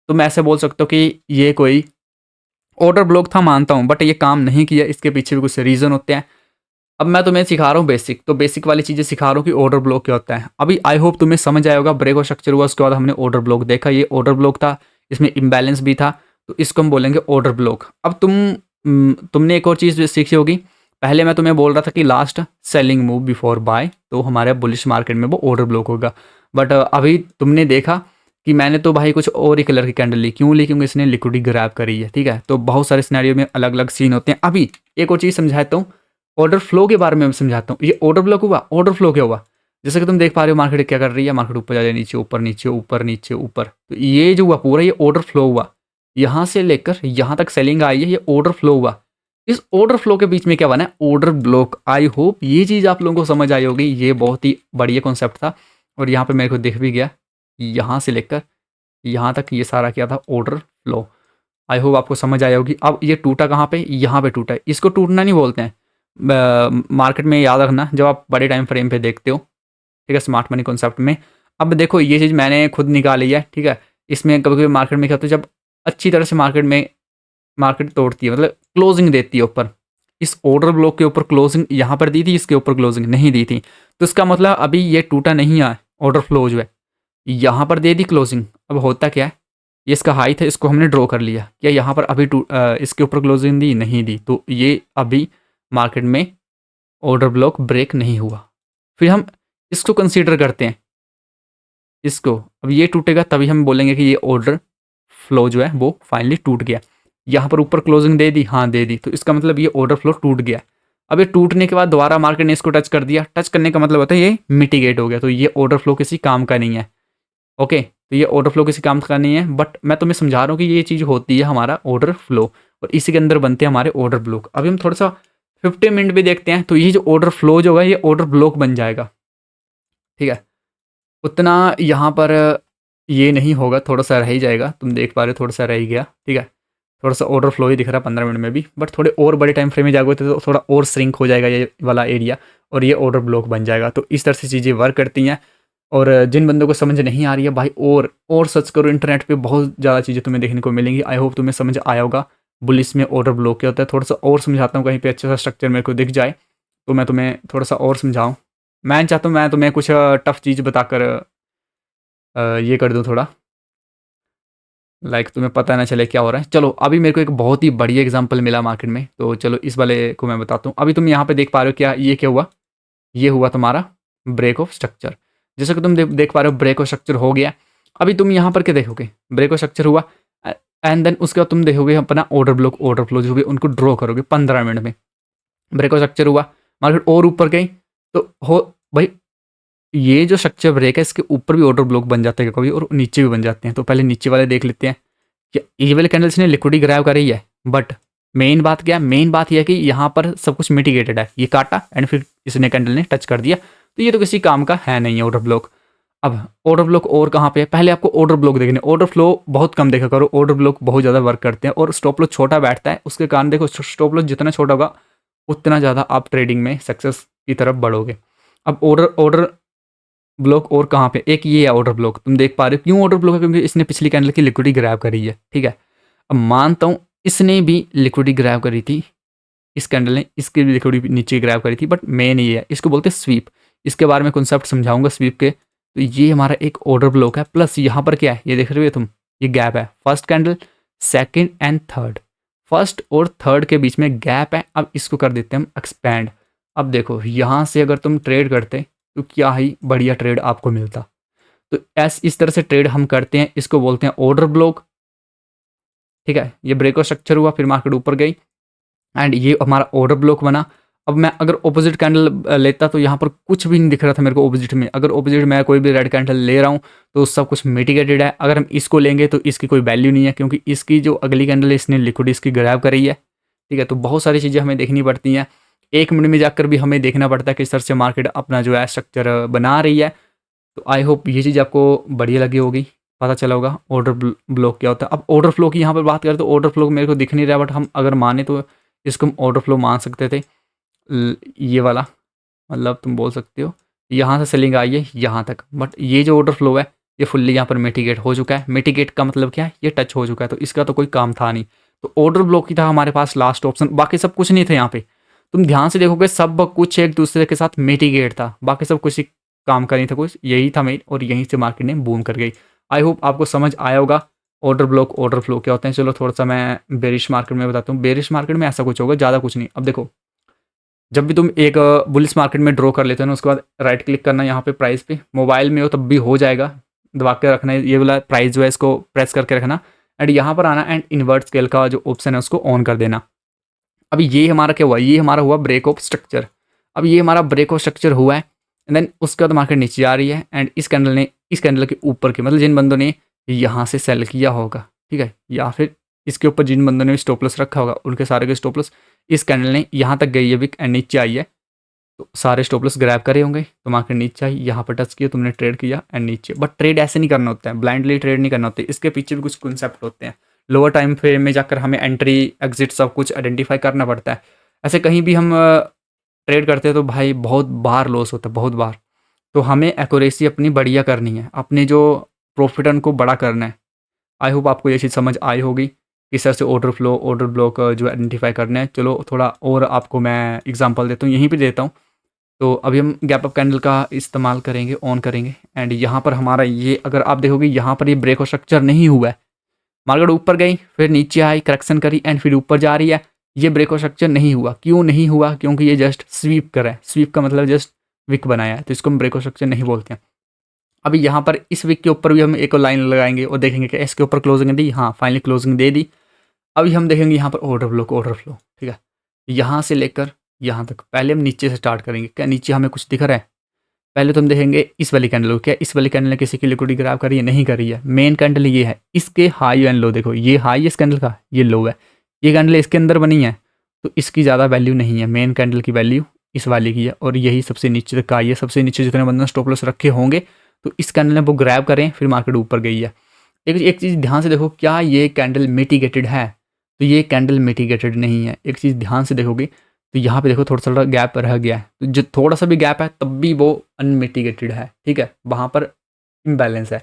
तुम ऐसे बोल सकते हो कि ये कोई ऑर्डर ब्लॉक था, मानता हूँ, बट ये काम नहीं किया, इसके पीछे भी कुछ रीज़न होते हैं। अब मैं तुम्हें सिखा रहा हूँ बेसिक, तो बेसिक वाली चीज़ें सिखा रहा हूँ कि ऑर्डर ब्लॉक क्या होता है। अभी आई होप तुम्हें समझ आया होगा, ब्रेक और स्ट्रक्चर हुआ, उसके बाद हमने ऑर्डर ब्लॉक देखा, ये ऑर्डर ब्लॉक था, इसमें इम्बैलेंस भी था, तो इसको हम बोलेंगे ऑर्डर ब्लॉक। अब तुमने एक और चीज़ सीखी होगी, पहले मैं तुम्हें बोल रहा था कि last selling move before buy, तो हमारे बुलिश मार्केट में वो ऑर्डर ब्लॉक होगा। बट अभी तुमने देखा कि मैंने तो भाई कुछ और ही कलर की कैंडल ली, क्यों ली, क्योंकि इसने लिक्विडिटी ग्रैब करी है, ठीक है। तो बहुत सारे सिनेरियो में अलग अलग सीन होते हैं। अभी एक और चीज़ समझाता हूँ, ऑर्डर फ्लो के बारे में समझाता हूँ। ये ऑर्डर ब्लॉक हुआ, ऑर्डर फ्लो क्या हुआ, जैसे कि तुम देख पा रहे हो मार्केट क्या कर रही है, मार्केट ऊपर जा रही है, नीचे, ऊपर नीचे, ऊपर नीचे, ऊपर। तो ये जो हुआ पूरा, ये ऑर्डर फ्लो हुआ, यहाँ से लेकर यहाँ तक सेलिंग आई है, ये ऑर्डर फ्लो हुआ। इस ऑर्डर फ्लो के बीच में क्या बना है, ऑर्डर ब्लॉक। आई होप ये चीज़ आप लोगों को समझ आई होगी, ये बहुत ही बढ़िया कॉन्सेप्ट था, और यहाँ पे मेरे को दिख भी गया, यहाँ से लेकर यहाँ तक ये सारा क्या था, ऑर्डर फ्लो। आई होप आपको समझ आया होगी। अब ये टूटा कहाँ पे, यहाँ पे टूटा है, इसको टूटना नहीं बोलते हैं मार्केट में, याद रखना जब आप बड़े टाइम फ्रेम पे देखते हो, ठीक है, स्मार्ट मनी कॉन्सेप्ट में। अब देखो ये चीज़ मैंने खुद निकाली है, ठीक है। इसमें कभी कभी मार्केट में क्या होता है, जब अच्छी तरह से मार्केट तोड़ती है, मतलब क्लोजिंग देती है ऊपर, इस ऑर्डर ब्लॉक के ऊपर क्लोजिंग यहाँ पर दी थी, इसके ऊपर क्लोजिंग नहीं दी थी, तो इसका मतलब अभी ये टूटा नहीं है, ऑर्डर फ्लो जो है यहाँ पर दे दी क्लोजिंग। अब होता क्या है, ये इसका हाई था, इसको हमने ड्रॉ कर लिया। क्या यहाँ पर अभी इसके ऊपर क्लोजिंग दी? नहीं दी, तो ये अभी मार्केट में ऑर्डर ब्लॉक ब्रेक नहीं हुआ। फिर हम इसको कंसीडर करते हैं, इसको अब ये टूटेगा तभी हम बोलेंगे कि ये ऑर्डर फ्लो जो है वो फाइनली टूट गया। यहाँ पर ऊपर क्लोजिंग दे दी, हाँ दे दी, तो इसका मतलब ये ऑर्डर फ्लो टूट गया। अब ये टूटने के बाद दोबारा मार्केट ने इसको टच कर दिया, टच करने का मतलब होता है ये मिटिगेट हो गया, तो ये ऑर्डर फ्लो किसी काम का नहीं है। ओके, तो ये ऑर्डर फ्लो किसी काम का नहीं है, बट मैं तुम्हें समझा रहा हूँ कि ये चीज़ होती है हमारा ऑर्डर फ्लो, और इसी के अंदर बनते हैं हमारे ऑर्डर ब्लॉक। अभी हम थोड़ा सा 50 मिनट भी देखते हैं, तो ये जो ऑर्डर फ्लो जो होगा ये ऑर्डर ब्लॉक बन जाएगा। ठीक है, उतना यहाँ पर ये नहीं होगा, थोड़ा सा रह ही जाएगा, तुम देख पा रहे हो थोड़ा सा रह ही गया। ठीक है, थोड़ा सा ऑर्डर फ्लो ही दिख रहा है 15 मिनट में भी, बट थोड़े और बड़े टाइम फ्रेम में जाओगे तो थोड़ा और श्रिंक हो जाएगा ये वाला एरिया, और ये ऑर्डर ब्लॉक बन जाएगा। तो इस तरह से चीज़ें वर्क करती हैं। और जिन बंदों को समझ नहीं आ रही है भाई, और सर्च करो इंटरनेट पे, बहुत ज़्यादा चीज़ें तुम्हें देखने को मिलेंगी। आई होप तुम्हें समझ आया होगा बुलिस में ऑर्डर ब्लॉक क्या होता है। थोड़ा सा और समझाता हूँ, कहीं पे अच्छा सा स्ट्रक्चर मेरे को दिख जाए तो मैं तुम्हें थोड़ा सा और समझाऊँ। मैं चाहता हूँ मैं तुम्हें कुछ टफ चीज़ बताकर ये कर दूँ थोड़ा, लाइक तुम्हें पता ना चले क्या हो रहा है। चलो अभी मेरे को एक बहुत ही बढ़िया एग्जांपल मिला मार्केट में, तो चलो इस वाले को मैं बताता हूँ। अभी तुम यहाँ पे देख पा रहे हो क्या, ये क्या हुआ, ये हुआ तुम्हारा ब्रेक ऑफ स्ट्रक्चर। जैसे कि तुम देख पा रहे हो ब्रेक ऑफ स्ट्रक्चर हो गया। अभी तुम यहाँ पर क्या देखोगे, ब्रेक ऑफ स्ट्रक्चर हुआ, एंड देन उसके बाद तुम देखोगे अपना ऑर्डर ब्लॉक, ऑर्डर फ्लो जो भी उनको ड्रॉ करोगे 15 मिनट में। ब्रेक ऑफ स्ट्रक्चर हुआ, मार्केट और ऊपर गई, तो हो भाई ये जो स्ट्रक्चर ब्रेक है इसके ऊपर भी ऑर्डर ब्लॉक बन जाते हैं कभी, और नीचे भी बन जाते हैं। तो पहले नीचे वाले देख लेते हैं कि ये वाले कैंडल्स ने लिक्विडिटी ग्रैब करी है, बट मेन बात क्या है, मेन बात यह है कि यहाँ पर सब कुछ मिटिगेटेड है। ये काटा एंड फिर इसने कैंडल ने टच कर दिया, तो ये तो किसी काम का है नहीं है ऑर्डर ब्लॉक। अब ऑर्डर ब्लॉक और कहाँ पे है, पहले आपको ऑर्डर ब्लॉक देखने, ऑर्डर फ्लो बहुत कम देखा करो, ऑर्डर ब्लॉक बहुत ज़्यादा वर्क करते हैं, और स्टॉप लॉस छोटा बैठता है, उसके कारण देखो स्टॉप लॉस जितना छोटा होगा उतना ज़्यादा आप ट्रेडिंग में सक्सेस की तरफ बढ़ोगे। अब ऑर्डर ब्लॉक और कहाँ पे, एक ये है ऑर्डर ब्लॉक, तुम देख पा रहे हो क्यों ऑर्डर ब्लॉक है, क्योंकि इसने पिछली कैंडल की लिक्विडिटी ग्रैब करी है। ठीक है, अब मानता हूँ इसने भी लिक्विडिटी ग्रैब करी थी, इस कैंडल ने इसकी भी लिक्विडिटी नीचे ग्रैब करी थी, बट मेन ये है, इसको बोलते हैं स्वीप। इसके बारे में कॉन्सेप्ट समझाऊंगा स्वीप के। तो ये हमारा एक ऑर्डर ब्लॉक है, प्लस यहाँ पर क्या है ये देख रहे हो तुम, ये गैप है, first candle second and third, first और थर्ड के बीच में गैप है। अब इसको कर देते हैं हम एक्सपैंड। अब देखो यहाँ से अगर तुम ट्रेड करते तो क्या ही बढ़िया ट्रेड आपको मिलता। तो इस तरह से ट्रेड हम करते हैं, इसको बोलते हैं ऑर्डर ब्लॉक। ठीक है, ये ब्रेकआउट स्ट्रक्चर हुआ, फिर मार्केट ऊपर गई एंड ये हमारा ऑर्डर ब्लॉक बना। अब मैं अगर ऑपोजिट कैंडल लेता तो यहाँ पर कुछ भी नहीं दिख रहा था मेरे को ऑपोजिट में। अगर ऑपोजिट में कोई भी रेड कैंडल ले रहा हूँ तो सब कुछ मिटिगेटेड है। अगर हम इसको लेंगे तो इसकी कोई वैल्यू नहीं है, क्योंकि इसकी जो अगली कैंडल है इसने लिक्विडिटी इसकी ग्रैब करी है। ठीक है, तो बहुत सारी चीज़ें हमें देखनी पड़ती हैं, 1 मिनट में जाकर भी हमें देखना पड़ता है किस तरह से मार्केट अपना जो है स्ट्रक्चर बना रही है। तो आई होप ये चीज़ आपको बढ़िया लगी होगी, पता चला होगा ऑर्डर ब्लॉक क्या होता है। अब ऑर्डर फ्लो की यहाँ पर बात करें तो ऑर्डर फ्लो मेरे को दिख नहीं रहा, बट हम अगर माने तो इसको हम ऑर्डर फ्लो मान सकते थे। ये वाला मतलब तुम बोल सकते हो यहाँ से सेलिंग आई है यहाँ तक, बट ये जो ऑर्डर फ्लो है ये फुल्ली यहाँ पर मिटिगेट हो चुका है। मिटिगेट का मतलब क्या है, ये टच हो चुका है, तो इसका तो कोई काम था नहीं। तो ऑर्डर ब्लॉक ही था हमारे पास लास्ट ऑप्शन, बाकी सब कुछ नहीं था यहाँ पे। तुम ध्यान से देखोगे सब कुछ एक दूसरे के साथ मिटिगेट था, बाकी सब कुछ काम का नहीं था, कुछ यही था मेन, और यहीं से मार्केट ने बूम कर गई। आई होप आपको समझ आया होगा ऑर्डर ब्लॉक ऑर्डर फ्लो क्या होते हैं। चलो थोड़ा सा मैं बेरिश मार्केट में बताता हूँ। बेरिश मार्केट में ऐसा कुछ होगा, ज़्यादा कुछ नहीं। अब देखो जब भी तुम एक बुलिश मार्केट में ड्रॉ कर लेते हो ना, उसके बाद राइट क्लिक करना यहाँ पे प्राइस पे, मोबाइल में हो तब भी हो जाएगा, दबा के रखना है ये वाला प्राइस जो है इसको प्रेस करके रखना, एंड यहाँ पर आना एंड इन्वर्ट स्केल का जो ऑप्शन है उसको ऑन कर देना। अभी ये हमारा क्या हुआ, ये हमारा हुआ ब्रेक ऑफ स्ट्रक्चर। अब ये हमारा ब्रेक ऑफ स्ट्रक्चर हुआ है, एंड देन उसके बाद मार्केट नीचे आ रही है, एंड इस कैंडल के ऊपर के, मतलब जिन बंदों ने यहाँ से सेल किया होगा, ठीक है, या फिर इसके ऊपर जिन बंदों ने स्टॉप लॉस रखा होगा उनके सारे के स्टॉप लॉस इस कैंडल ने यहाँ तक गई है भी एंड नीचे आई है, तो सारे स्टॉप लॉस ग्रैब करे होंगे। तो मार्केट नीचे आई, यहाँ पर टच किया, तुमने ट्रेड किया एंड नीचे। बट ट्रेड ऐसे नहीं करना होता है, ब्लाइंडली ट्रेड नहीं करना होता है, इसके पीछे भी कुछ कॉन्सेप्ट होते हैं। लोअर टाइम फ्रेम में जाकर हमें एंट्री एग्जिट सब कुछ आइडेंटिफाई करना पड़ता है। ऐसे कहीं भी हम ट्रेड करते हैं तो भाई बहुत बार लॉस होता है, बहुत बार। तो हमें एक्यूरेसी अपनी बढ़िया करनी है, अपने जो प्रॉफिट है उनको बड़ा करना है। आई होप आपको ये चीज़ समझ आई होगी किस तरह से ऑर्डर फ्लो ऑर्डर ब्लॉक जो आइडेंटिफाई करना है। चलो थोड़ा और आपको मैं एग्जांपल देता हूँ, यहीं पे देता हूँ। तो अभी हम गैप अप कैंडल का इस्तेमाल करेंगे, ऑन करेंगे, एंड यहाँ पर हमारा ये अगर आप देखोगे यहाँ पर ये ब्रेक और स्ट्रक्चर नहीं हुआ है, मार्केट ऊपर गई, फिर नीचे आई, करेक्शन करी एंड फिर ऊपर जा रही है। ये ब्रेकआउट स्ट्रक्चर नहीं हुआ। क्यों नहीं हुआ? क्योंकि ये जस्ट स्वीप कर है। स्वीप का मतलब जस्ट विक बनाया है, तो इसको हम ब्रेकआउट स्ट्रक्चर नहीं बोलते हैं। अभी यहाँ पर इस विक के ऊपर भी हम एक और लाइन लगाएंगे और देखेंगे कि इसके ऊपर क्लोजिंग दी। हाँ, फाइनली क्लोजिंग दे दी। अभी हम देखेंगे यहाँ पर ऑर्डर फ्लो, ठीक है, यहाँ से लेकर यहाँ तक। पहले हम नीचे से स्टार्ट करेंगे। क्या नीचे हमें कुछ दिख रहा है? पहले तो हम देखेंगे इस वाली कैंडल को। क्या इस वाली कैंडल ने किसी की लिक्विडिटी ग्रैब करी है? नहीं करी है। मेन कैंडल ये है, इसके हाई एंड लो देखो, ये हाई है इस कैंडल का, ये लो है। ये कैंडल इसके अंदर बनी है तो इसकी ज़्यादा वैल्यू नहीं है। मेन कैंडल की वैल्यू इस वाली की है और यही सबसे नीचे तक का आई है। सबसे नीचे जितने बंदे स्टॉप लॉस रखे होंगे तो इस कैंडल ने वो ग्रैब करें, फिर मार्केट ऊपर गई है। एक चीज़ ध्यान से देखो, क्या ये कैंडल मिटिगेटेड है? तो ये कैंडल मिटिगेटेड नहीं है। एक चीज़ ध्यान से देखोगे तो यहाँ पे देखो थोड़ा सा गैप रह गया है, तो जो थोड़ा सा भी गैप है तब भी वो अनमिटिगेटेड है, ठीक है, वहाँ पर इम्बैलेंस है।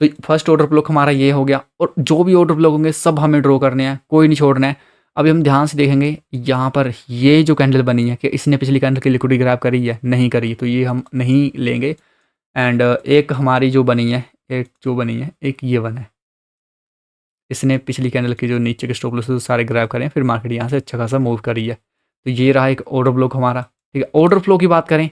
तो फर्स्ट ऑर्डर ब्लॉक हमारा ये हो गया और जो भी ऑर्डर ब्लॉक होंगे सब हमें ड्रॉ करने हैं, कोई नहीं छोड़ना है। अभी हम ध्यान से देखेंगे यहाँ पर ये जो कैंडल बनी है कि इसने पिछली कैंडल की लिक्विडिटी ग्रैब करी है? नहीं करी, तो ये हम नहीं लेंगे। एंड एक हमारी जो बनी है, एक ये वन है, इसने पिछली कैंडल की जो नीचे के स्टॉप लॉस सारे ग्रैब करें, फिर मार्केट यहाँ से अच्छा खासा मूव करी है। तो ये रहा एक ऑर्डर ब्लॉक हमारा, ठीक है। ऑर्डर फ्लो की बात करें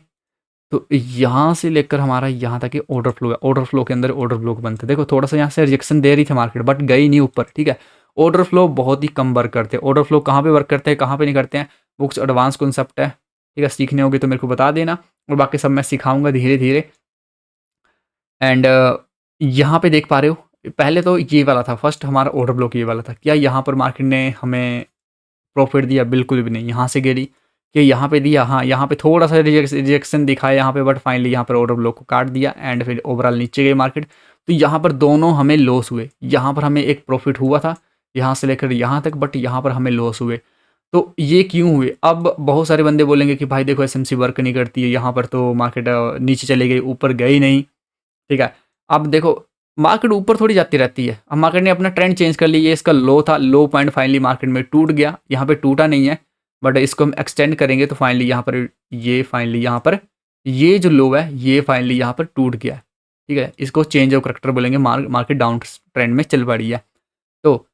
तो यहाँ से लेकर हमारा यहाँ तक ये ऑर्डर फ्लो है। ऑर्डर फ्लो के अंदर ऑर्डर ब्लॉक बनते हैं। देखो थोड़ा सा यहाँ से रिजेक्शन दे रही थी मार्केट, बट गई नहीं ऊपर, ठीक है। ऑर्डर फ्लो बहुत ही कम वर्क करते हैं। ऑर्डर फ्लो कहाँ पे वर्क करते हैं, कहाँ पे नहीं करते हैं, वो कुछ एडवांस कॉन्सेप्ट है, ठीक है। सीखने होगे तो मेरे को बता देना और बाकी सब मैं सिखाऊंगा धीरे धीरे। एंड यहाँ पे देख पा रहे हो, पहले तो ये वाला था, फर्स्ट हमारा ऑर्डर ब्लॉक ये वाला था। क्या यहाँ पर मार्केट ने हमें प्रॉफिट दिया? बिल्कुल भी नहीं। यहाँ से गिरी कि यहाँ पे दिया, हाँ यहाँ पे थोड़ा सा रिजेक्शन दिखाया यहाँ पे, बट फाइनली यहाँ पर ऑर्डर ब्लॉक को काट दिया एंड फिर ओवरऑल नीचे गई मार्केट। तो यहाँ पर दोनों हमें लॉस हुए। यहाँ पर हमें एक प्रॉफिट हुआ था यहाँ से लेकर यहाँ तक, बट यहाँ पर हमें लॉस हुए। तो ये क्यों हुए? अब बहुत सारे बंदे बोलेंगे कि भाई देखो एसएमसी वर्क नहीं करती है, यहाँ पर तो मार्केट नीचे चली गई, ऊपर गई नहीं, ठीक है। अब देखो मार्केट ऊपर थोड़ी जाती रहती है। अब मार्केट ने अपना ट्रेंड चेंज कर लिया। ये इसका लो था, लो पॉइंट फाइनली मार्केट में टूट गया। यहाँ पे टूटा नहीं है, बट इसको हम एक्सटेंड करेंगे तो फाइनली यहाँ पर ये जो लो है ये फाइनली यहाँ पर टूट गया, ठीक है। इसको चेंज ऑफ करेक्टर बोलेंगे। मार्केट डाउन ट्रेंड में चल पड़ी है। तो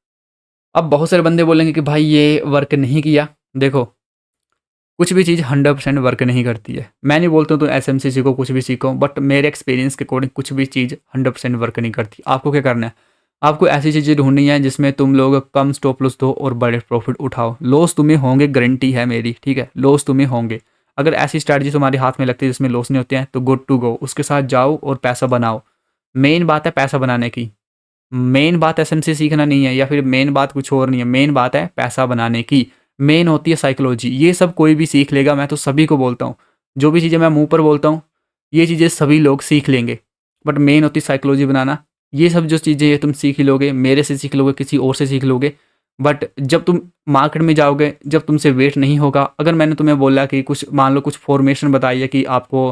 अब बहुत सारे बंदे बोलेंगे कि भाई ये वर्क नहीं किया। देखो कुछ भी चीज़ 100% वर्क नहीं करती है। मैं नहीं बोलता हूँ तो एसएमसी सीखो, कुछ भी सीखो, बट मेरे एक्सपीरियंस के अकॉर्डिंग कुछ भी चीज़ 100% वर्क नहीं करती। आपको क्या करना है? आपको ऐसी चीज़ें ढूंढनी है जिसमें तुम लोग कम स्टॉप लॉस दो और बड़े प्रॉफिट उठाओ। लॉस तुम्हें होंगे, गारंटी है मेरी, ठीक है, लॉस तुम्हें होंगे। अगर ऐसी स्ट्रैटेजी तुम्हारे हाथ में लगती है जिसमें लॉस नहीं होते हैं तो गुड टू गो, उसके साथ जाओ और पैसा बनाओ। मेन बात है पैसा बनाने की। मेन बात एसएमसी सीखना नहीं है या फिर मेन बात कुछ और नहीं है। मेन बात है पैसा बनाने की। मेन होती है साइकोलॉजी। ये सब कोई भी सीख लेगा, मैं तो सभी को बोलता हूँ। जो भी चीज़ें मैं मुंह पर बोलता हूँ ये चीज़ें सभी लोग सीख लेंगे, बट मेन होती है साइकोलॉजी बनाना। ये सब जो चीज़ें ये तुम सीख ही लोगे, मेरे से सीख लोगे, किसी और से सीख लोगे, बट जब तुम मार्केट में जाओगे, जब तुमसे वेट नहीं होगा। अगर मैंने तुम्हें बोला कि कुछ मान लो कुछ फॉर्मेशन बताई है कि आपको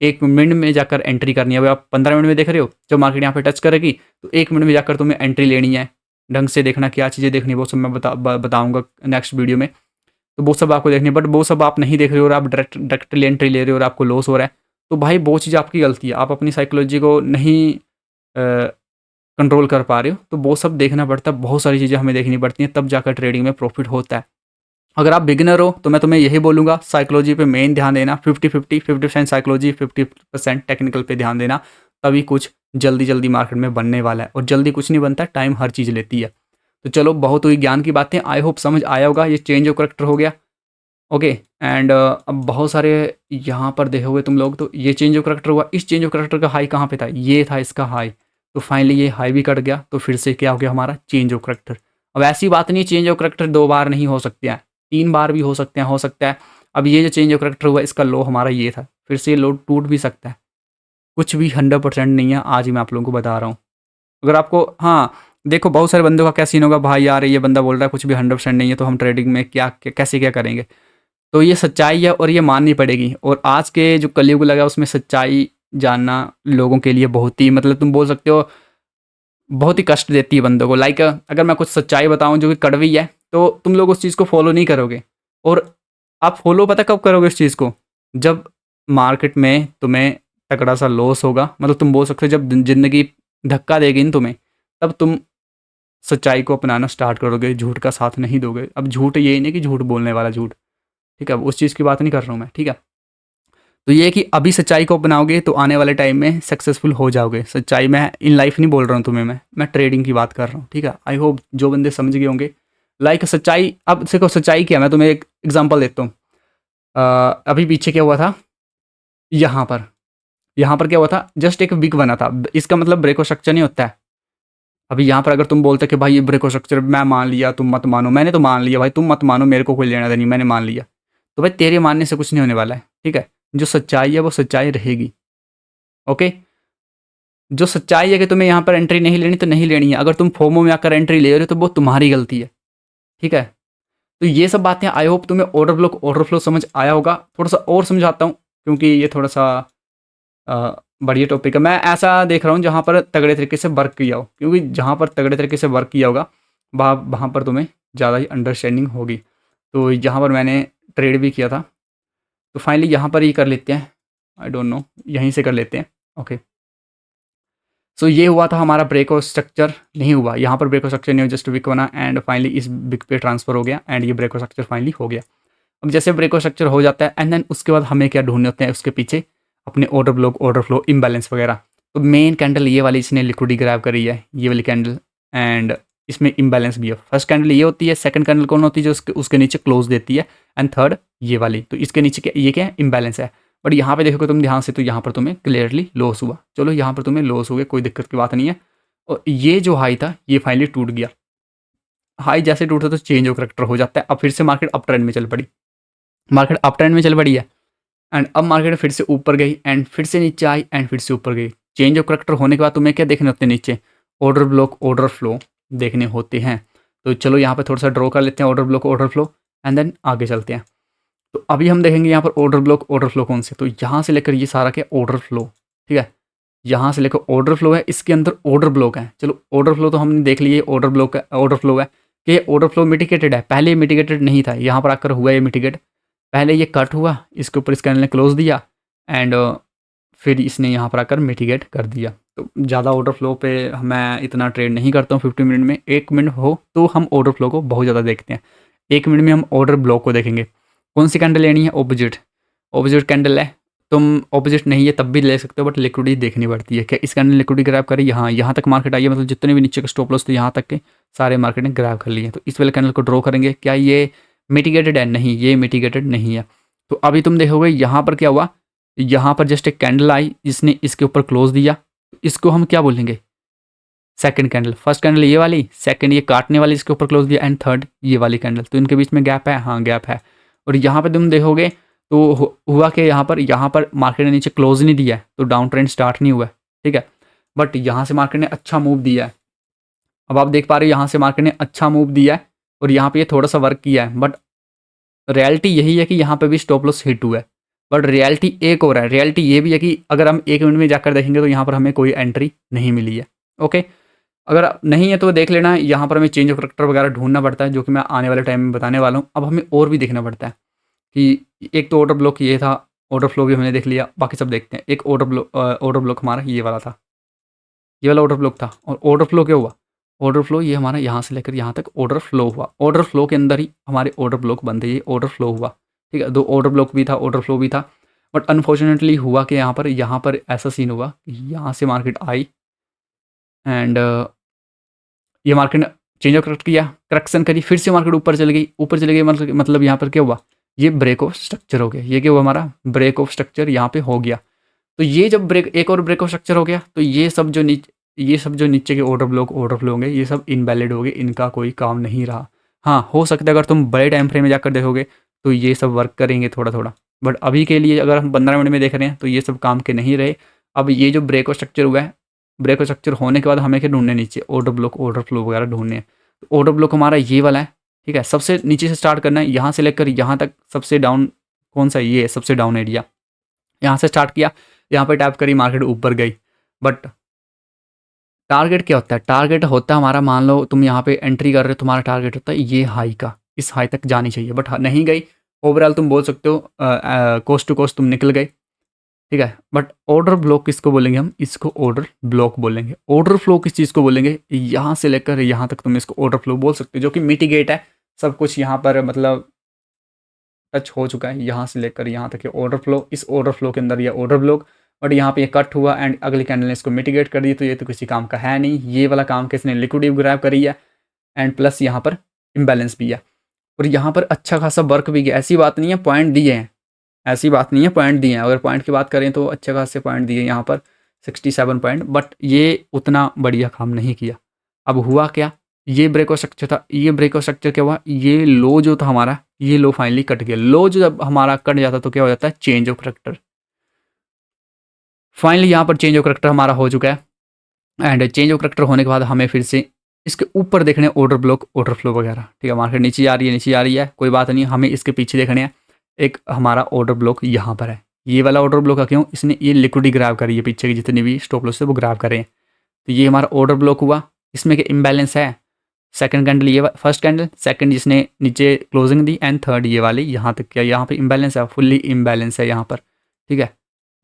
1 मिनट में जाकर एंट्री करनी है। अब आप 15 मिनट में देख रहे हो, जब मार्केट यहाँ पे टच करेगी तो 1 मिनट में जाकर तुम्हें एंट्री लेनी है। ढंग से देखना क्या चीज़ें देखनी है, वो सब मैं बताऊँगा नेक्स्ट वीडियो में। तो वो सब आपको देखनी है, बट वो सब आप नहीं देख रहे हो और आप डायरेक्टली एंट्री ले रहे हो और आपको लॉस हो रहा है, तो भाई वो चीज़ आपकी गलती है। आप अपनी साइकोलॉजी को नहीं कंट्रोल कर पा रहे हो, तो वो सब देखना पड़ता है। बहुत सारी चीज़ें हमें देखनी पड़ती हैं, तब जाकर ट्रेडिंग में प्रॉफिट होता है। अगर आप बिगिनर हो तो मैं तुम्हें यही बोलूँगा, साइकोलॉजी पे मेन ध्यान देना। 50% साइकोलॉजी, 50% टेक्निकल पे ध्यान देना, तभी कुछ जल्दी मार्केट में बनने वाला है। और जल्दी कुछ नहीं बनता, टाइम हर चीज़ लेती है। तो चलो, बहुत हुई ज्ञान की बातें, आई होप समझ आया होगा। ये चेंज ऑफ करेक्टर हो गया, ओके। एंड अब बहुत सारे यहाँ पर देखोगे तुम लोग, तो ये चेंज ऑफ करेक्टर हुआ। इस चेंज ऑफ करेक्टर का हाई कहाँ पे था? ये था इसका हाई। तो फाइनली ये हाई भी कट गया, तो फिर से क्या हो गया हमारा? Change of character. अब ऐसी बात नहीं, चेंज ऑफ करेक्टर 2 बार नहीं हो सकते हैं, 3 बार भी हो सकते हैं, हो सकता है। अब ये जो चेंज ऑफ करेक्टर हुआ, इसका लो हमारा ये था, फिर से ये लो टूट भी सकता है। कुछ भी 100% नहीं है, आज ही मैं आप लोगों को बता रहा हूँ। अगर आपको, हाँ देखो, बहुत सारे बंदों का क्या सीन होगा, भाई यार ये बंदा बोल रहा है कुछ भी 100% नहीं है, तो हम ट्रेडिंग में कैसे क्या करेंगे? तो ये सच्चाई है और ये माननी पड़ेगी। और आज के जो कलयुग लगा उसमें सच्चाई जानना लोगों के लिए बहुत ही, मतलब तुम बोल सकते हो बहुत ही कष्ट देती है बंदों को। लाइक अगर मैं कुछ सच्चाई बताऊं जो कि कड़वी है, तो तुम लोग उस चीज़ को फॉलो नहीं करोगे। और आप फॉलो पता कब करोगे उस चीज़ को? जब मार्केट में तुम्हें तगड़ा सा लॉस होगा, मतलब तुम बोल सकते हो जब ज़िंदगी धक्का देगी ना तुम्हें, तब तुम सच्चाई को अपनाना स्टार्ट करोगे, झूठ का साथ नहीं दोगे। अब झूठ ये नहीं कि झूठ बोलने वाला झूठ, ठीक है, अब उस चीज़ की बात नहीं कर रहा हूँ मैं, ठीक है। तो ये है कि अभी सच्चाई को अपनाओगे तो आने वाले टाइम में सक्सेसफुल हो जाओगे। सच्चाई मैं इन लाइफ नहीं बोल रहा हूँ तुम्हें, मैं ट्रेडिंग की बात कर रहा हूँ, ठीक है। आई होप जो बंदे समझ गए होंगे। लाइक सच्चाई, अब देखो सच्चाई क्या, मैं तुम्हें एक एग्जांपल देता हूँ। अभी पीछे क्या हुआ था, यहाँ पर क्या हुआ था, जस्ट एक विक बना था, इसका मतलब ब्रेको स्ट्रक्चर नहीं होता है। अभी यहाँ पर अगर तुम बोलते कि भाई ये ब्रेको स्ट्रक्चर मैं मान लिया, तुम मत मानो, मैंने तो मान लिया भाई, तुम मत मानो, मेरे को कोई लेना देना नहीं, मैंने मान लिया, तो भाई तेरे मानने से कुछ नहीं होने वाला है, ठीक है। जो सच्चाई है वो सच्चाई रहेगी, ओके। जो सच्चाई है कि तुम्हें यहाँ पर एंट्री नहीं लेनी तो नहीं लेनी है। अगर तुम फोमो में आकर एंट्री ले रहे हो तो वो तुम्हारी गलती है, ठीक है। तो ये सब बातें आई होप तुम्हें ऑर्डर ब्लॉक ऑर्डर फ्लो समझ आया होगा। थोड़ा सा और समझाता हूँ क्योंकि ये थोड़ा सा बढ़िया टॉपिक है। मैं ऐसा देख रहा हूँ जहाँ पर तगड़े तरीके से वर्क किया हो, क्योंकि जहाँ पर तगड़े तरीके से वर्क किया होगा वहाँ पर तुम्हें ज़्यादा ही अंडरस्टैंडिंग होगी। तो यहाँ पर मैंने ट्रेड भी किया था, तो फाइनली यहाँ पर ही कर लेते हैं, आई डोंट नो, यहीं से कर लेते हैं, ओके। सो ये हुआ था हमारा ब्रेको स्ट्रक्चर नहीं हुआ, यहाँ पर ब्रेको स्ट्रक्चर नहीं हुआ, जस्ट विक बना एंड फाइनली इस विक पे ट्रांसफर हो गया एंड ये ब्रेको स्ट्रक्चर फाइनली हो गया। अब जैसे ब्रेको स्ट्रक्चर हो जाता है एंड देन उसके बाद हमें क्या ढूंढने होते हैं उसके पीछे, अपने order block order flow imbalance वगैरह। तो मेन कैंडल ये वाली इसने लिक्विडिटी ग्रैब करी है, ये वाली कैंडल, एंड इसमें इम्बैलेंस भी है। फर्स्ट कैंडल ये होती है, सेकंड कैंडल कौन होती है जो उसके नीचे क्लोज देती है, एंड थर्ड ये वाली। तो इसके नीचे ये क्या है, इम्बैलेंस है। बट यहाँ पे देखोगे तुम ध्यान से तो यहाँ पर तुम्हें क्लियरली लॉस हुआ। चलो यहाँ पर तुम्हें लॉस हो गया, कोई दिक्कत की बात नहीं है। और ये जो हाई था ये फाइनली टूट गया। हाई जैसे टूटता तो चेंज ऑफ करेक्टर हो जाता है। अब फिर से मार्केट अप ट्रेंड में चल पड़ी, मार्केट अप ट्रेंड में चल पड़ी है एंड अब मार्केट फिर से ऊपर गई एंड फिर से नीचे आई एंड फिर से ऊपर गई। चेंज ऑफ करेक्टर होने के बाद तुम्हें क्या देखने होते हैं, नीचे ऑर्डर ब्लॉक ऑर्डर फ्लो देखने होते हैं। तो चलो यहाँ पे थोड़ा सा ड्रॉ कर लेते हैं order block order flow and then आगे चलते हैं। तो अभी हम देखेंगे यहाँ पर ऑर्डर ब्लॉक ऑर्डर फ्लो कौन से, तो यहाँ से लेकर ये सारा क्या ऑर्डर फ्लो, ठीक है। यहाँ से लेकर ऑर्डर फ्लो है, इसके अंदर ऑर्डर ब्लॉक है। चलो ऑर्डर फ्लो तो हमने देख लिए, ऑर्डर ब्लॉक ऑर्डर फ्लो है कि ये ऑर्डर फ्लो मिटिगेटेड है। पहले ये मिटिगेटेड नहीं था, यहाँ पर आकर हुआ ये मिटिगेट। पहले ये कट हुआ, इसके ऊपर इस कैंडल ने क्लोज दिया एंड फिर इसने यहाँ पर आकर मिटिगेट कर दिया। तो ज़्यादा ऑर्डर फ्लो पे मैं इतना ट्रेड नहीं करता हूँ 50 मिनट में। 1 मिनट हो तो हम ऑर्डर फ्लो को बहुत ज़्यादा देखते हैं। 1 मिनट में हम ऑर्डर ब्लॉक को देखेंगे। कौन सी कैंडल लेनी है, ऑपोजिट, ऑपोजिट कैंडल है। तुम ऑपोजिट नहीं है तब भी ले सकते हो, बट लिक्विडिटी देखनी पड़ती है। क्या इस कैंडल लिक्विडिटी ग्रैब करी, यहाँ तक मार्केट आई है, मतलब जितने भी नीचे के स्टॉप लॉस थे यहाँ तक के सारे मार्केट ने ग्रैब कर लिए। तो इस वाले कैंडल को ड्रॉ करेंगे, क्या ये मिटिगेटेड है, नहीं ये मिटिगेटेड नहीं है। तो अभी तुम देखोगे यहाँ पर क्या हुआ, यहाँ पर जस्ट एक कैंडल आई जिसने इसके ऊपर क्लोज दिया, इसको हम क्या बोलेंगे, सेकंड कैंडल। फर्स्ट कैंडल ये वाली, सेकंड ये काटने वाली इसके ऊपर क्लोज दिया एंड थर्ड ये वाली कैंडल। तो इनके बीच में गैप है, हाँ गैप है। और यहाँ पर तुम देखोगे तो हुआ कि यहाँ पर मार्केट ने नीचे क्लोज नहीं दिया है, तो डाउन ट्रेंड स्टार्ट नहीं हुआ है, ठीक है। बट यहाँ से मार्केट ने अच्छा मूव दिया है। अब आप देख पा रहे हो यहाँ से मार्केट ने अच्छा मूव दिया है और यहाँ पे ये थोड़ा सा वर्क किया है। बट रियलिटी यही है कि यहाँ पे भी स्टॉप लॉस हिट हुआ है। बट रियलिटी एक और है, रियलिटी ये भी है कि अगर हम 1 मिनट में जाकर देखेंगे तो यहाँ पर हमें कोई एंट्री नहीं मिली है, ओके। अगर नहीं है तो देख लेना, यहाँ पर हमें चेंज ऑफ करेक्टर वगैरह ढूंढना पड़ता है, जो कि मैं आने वाले टाइम में बताने वाला हूँ। अब हमें और भी देखना पड़ता है कि एक तो ऑर्डर ब्लॉक ये था, ऑर्डर फ्लो भी हमने देख लिया, बाकी सब देखते हैं। एक ऑर्डर ब्लॉक हमारा ये वाला था, ये वाला ऑर्डर ब्लॉक था। और ऑर्डर फ्लो क्या हुआ, ऑर्डर फ्लो ये हमारा यहाँ से लेकर यहाँ तक ऑर्डर फ्लो हुआ। ऑर्डर फ्लो के अंदर ही हमारे ऑर्डर ब्लॉक बनते, ये ऑर्डर फ्लो हुआ, ठीक है। 2 ऑर्डर ब्लॉक भी था, ऑर्डर फ्लो भी था। बट अनफॉर्चुनेटली हुआ कि यहाँ पर ऐसा सीन हुआ कि यहाँ से मार्केट आई एंड ये मार्केट ने चेंज ऑफ करेक्ट किया, करेक्शन करी, फिर से मार्केट ऊपर चली गई, ऊपर चली गई। मतलब यहाँ पर क्या हुआ, ये ब्रेक ऑफ स्ट्रक्चर हो गया। ये क्या हुआ, हमारा ब्रेक ऑफ स्ट्रक्चर यहाँ पे हो गया। तो ये जब एक और ब्रेक ऑफ स्ट्रक्चर हो गया तो ये सब जो नीचे के ऑर्डर ब्लॉक ऑर्डर फ्लो होंगे ये सब इनवैलिड हो गए, इनका कोई काम नहीं रहा। हाँ हो सकता है अगर तुम बड़े टाइम फ्रेम में जाकर देखोगे तो ये सब वर्क करेंगे थोड़ा थोड़ा, बट अभी के लिए अगर हम 15 मिनट में देख रहे हैं तो ये सब काम के नहीं रहे। अब ये जो ब्रेक ऑफ स्ट्रक्चर हुआ है, ब्रेक ऑफ स्ट्रक्चर होने के बाद हमें क्या ढूंढने, नीचे ऑर्डर ब्लॉक ऑर्डर फ्लो वगैरह ढूंढने हैं। तो ऑर्डर ब्लॉक हमारा ये वाला है, ठीक है। सबसे नीचे से स्टार्ट करना है, यहाँ से लेकर यहाँ तक सबसे डाउन कौन सा, ये है सबसे डाउन एरिया। यहाँ से स्टार्ट किया, यहाँ पर टैप करी, मार्केट ऊपर गई। बट टारगेट क्या होता है, टारगेट होता है हमारा, मान लो तुम यहाँ पे एंट्री कर रहे हो, तुम्हारा टारगेट होता है ये हाई का, इस हाई तक जानी चाहिए, बट नहीं गई। ओवरऑल तुम बोल सकते हो कोस्ट टू कोस्ट तुम निकल गए, ठीक है। बट ऑर्डर ब्लॉक किसको बोलेंगे हम? इसको ऑर्डर ब्लॉक बोलेंगे। ऑर्डर फ्लो किस चीज़ को बोलेंगे? यहाँ से लेकर यहाँ तक तुम इसको ऑर्डर फ्लो बोल सकते हो, जो कि मिटिगेट है। सब कुछ यहाँ पर मतलब टच हो चुका है, यहाँ से लेकर यहाँ तक ये ऑर्डर फ्लो, इस ऑर्डर फ्लो के अंदर ये ऑर्डर ब्लॉक, बट यहाँ पे ये कट हुआ एंड अगली कैंडल ने इसको मिटिगेट कर दी, तो ये तो किसी काम का है नहीं। ये वाला काम किसने? लिक्विडिटी ग्रैब करी है एंड प्लस यहाँ पर इम्बैलेंस भी है, और यहाँ पर अच्छा खासा वर्क भी किया। ऐसी बात नहीं है पॉइंट दिए हैं, ऐसी बात नहीं है पॉइंट दिए हैं। अगर पॉइंट की बात करें तो अच्छे खासे पॉइंट दिए यहाँ पर 67 पॉइंट, बट ये उतना बढ़िया काम नहीं किया। अब हुआ क्या? ये ब्रेक ऑफ स्ट्रक्चर था, ये ब्रेक ऑफ स्ट्रक्चर क्या हुआ? ये लो जो था हमारा, ये लो फाइनली कट गया। लो जो जब हमारा कट जाता तो क्या हो जाता है? Change of character. फाइनली यहाँ पर चेंज ऑफ करैक्टर हमारा हो चुका है, एंड चेंज ऑफ करैक्टर होने के बाद हमें फिर से इसके ऊपर देखने ऑर्डर ब्लॉक, ऑर्डर फ्लो वगैरह। ठीक है, मार्केट नीचे आ रही है, नीचे आ रही है, कोई बात नहीं, हमें इसके पीछे देखने हैं। एक हमारा ऑर्डर ब्लॉक यहाँ पर है, ये वाला ऑर्डर ब्लॉक का क्यों? इसने ये लिक्विडिटी ग्रैब करी है, पीछे की जितनी भी स्टॉप लॉस है वो ग्रैब करें, तो ये हमारा ऑर्डर ब्लॉक हुआ। इसमें क्या इम्बैलेंस है? सेकंड कैंडल ये फर्स्ट कैंडल, सेकंड जिसने नीचे क्लोजिंग दी, एंड थर्ड ये वाली यहाँ तक क्या यहाँ पे इम्बैलेंस है, फुल्ली इम्बैलेंस है यहाँ पर। ठीक है,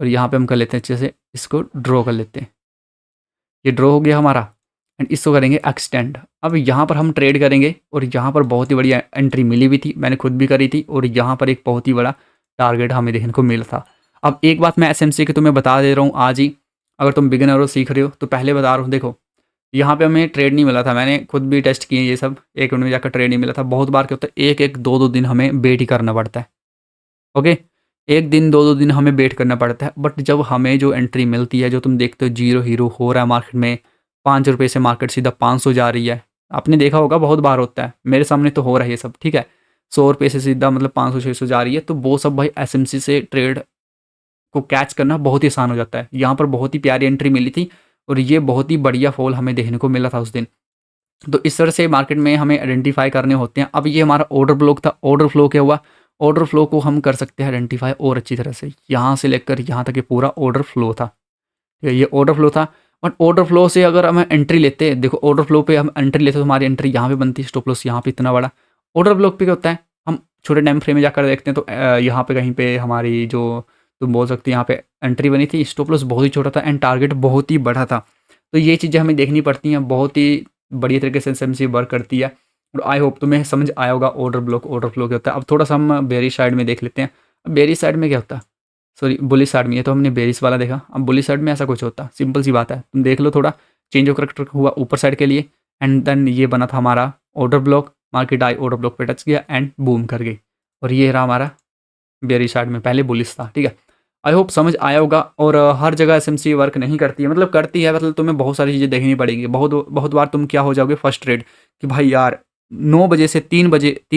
और यहाँ पे हम कर लेते हैं अच्छे से, इसको ड्रॉ कर लेते हैं। ये ड्रॉ हो गया हमारा, एंड इसको करेंगे एक्सटेंड। अब यहाँ पर हम ट्रेड करेंगे, और यहाँ पर बहुत ही बढ़िया एंट्री मिली भी थी, मैंने खुद भी करी थी, और यहाँ पर एक बहुत ही बड़ा टारगेट हमें देखने को मिला था। अब एक बात मैं एसएमसी की तुम्हें बता दे रहा हूँ आज ही, अगर तुम बिगिनर हो, सीख रहे हो, तो पहले बता रहा हूँ, देखो यहाँ पे हमें ट्रेड नहीं मिला था, मैंने खुद भी टेस्ट किए ये सब, एक मिनट में जाकर ट्रेड नहीं मिला था। बहुत बार क्या होता है, एक एक दो दो दिन हमें वेट ही करना पड़ता है। ओके, एक दिन दो दो दिन हमें वेट करना पड़ता है, बट जब हमें जो एंट्री मिलती है, जो तुम देखते हो जीरो हीरो हो रहा है मार्केट में, 5 रुपये से मार्केट सीधा 500 जा रही है, आपने देखा होगा, बहुत बार होता है, मेरे सामने तो हो रहा है ये सब। ठीक है, 100 रुपये से सीधा मतलब 500-600 जा रही है, तो वो सब भाई एसएमसी से ट्रेड को कैच करना बहुत ही आसान हो जाता है। यहाँ पर बहुत ही प्यारी एंट्री मिली थी, और ये बहुत ही बढ़िया फॉल हमें देखने को मिला था उस दिन। तो इस तरह से मार्केट में हमें आइडेंटिफाई करने होते हैं। अब ये हमारा ऑर्डर ब्लॉक था, ऑर्डर फ्लो क्या हुआ? ऑर्डर फ्लो को हम कर सकते हैं आइडेंटिफाई और अच्छी तरह से, यहाँ से लेकर यहाँ तक ये पूरा ऑर्डर फ्लो था। ठीक है, ये ऑर्डर फ्लो था, बट ऑर्डर फ्लो से अगर हम एंट्री लेते हैं, देखो ऑर्डर फ्लो पे हम एंट्री लेते तो हमारी एंट्री यहाँ पे बनती है, स्टॉप लॉस यहाँ पे इतना बड़ा। ऑर्डर ब्लॉक पे क्या होता है, हम छोटे टाइम फ्रेम में जाकर देखते हैं, तो यहाँ पे कहीं पे हमारी जो तुम बोल सकते हैं यहाँ पे एंट्री बनी थी, स्टॉप लॉस बहुत ही छोटा था एंड टारगेट बहुत ही बड़ा था। तो ये चीज़ें हमें देखनी पड़ती हैं, बहुत ही बढ़िया तरीके से एसएमसी वर्क करती है, और आई होप तुम्हें समझ आया होगा ऑर्डर ब्लॉक, ऑर्डर फ्लो क्या होता है। अब थोड़ा सा हम बेरिश साइड में देख लेते हैं। अब बेरिश साइड में क्या होता है, सॉरी बुलिश साइड में, ये तो हमने बेरिश वाला देखा, अब बुलिश साइड में ऐसा कुछ होता, सिंपल सी बात है, तुम देख लो, थोड़ा चेंज ऑफ करैक्टर हुआ ऊपर साइड के लिए, एंड देन ये बना था हमारा order block, market I order block पे टच किया एंड बूम कर गई, और ये रहा हमारा बेरिश साइड में, पहले बुलिश था। ठीक है, आई होप समझ आया होगा। और हर जगह एसएमसी वर्क नहीं करती है, मतलब करती है, मतलब तुम्हें बहुत सारी चीज़ें देखनी पड़ेगी। बहुत बार तुम क्या हो जाओगे फ्रस्ट्रेट कि भाई यार 9 बजे से 3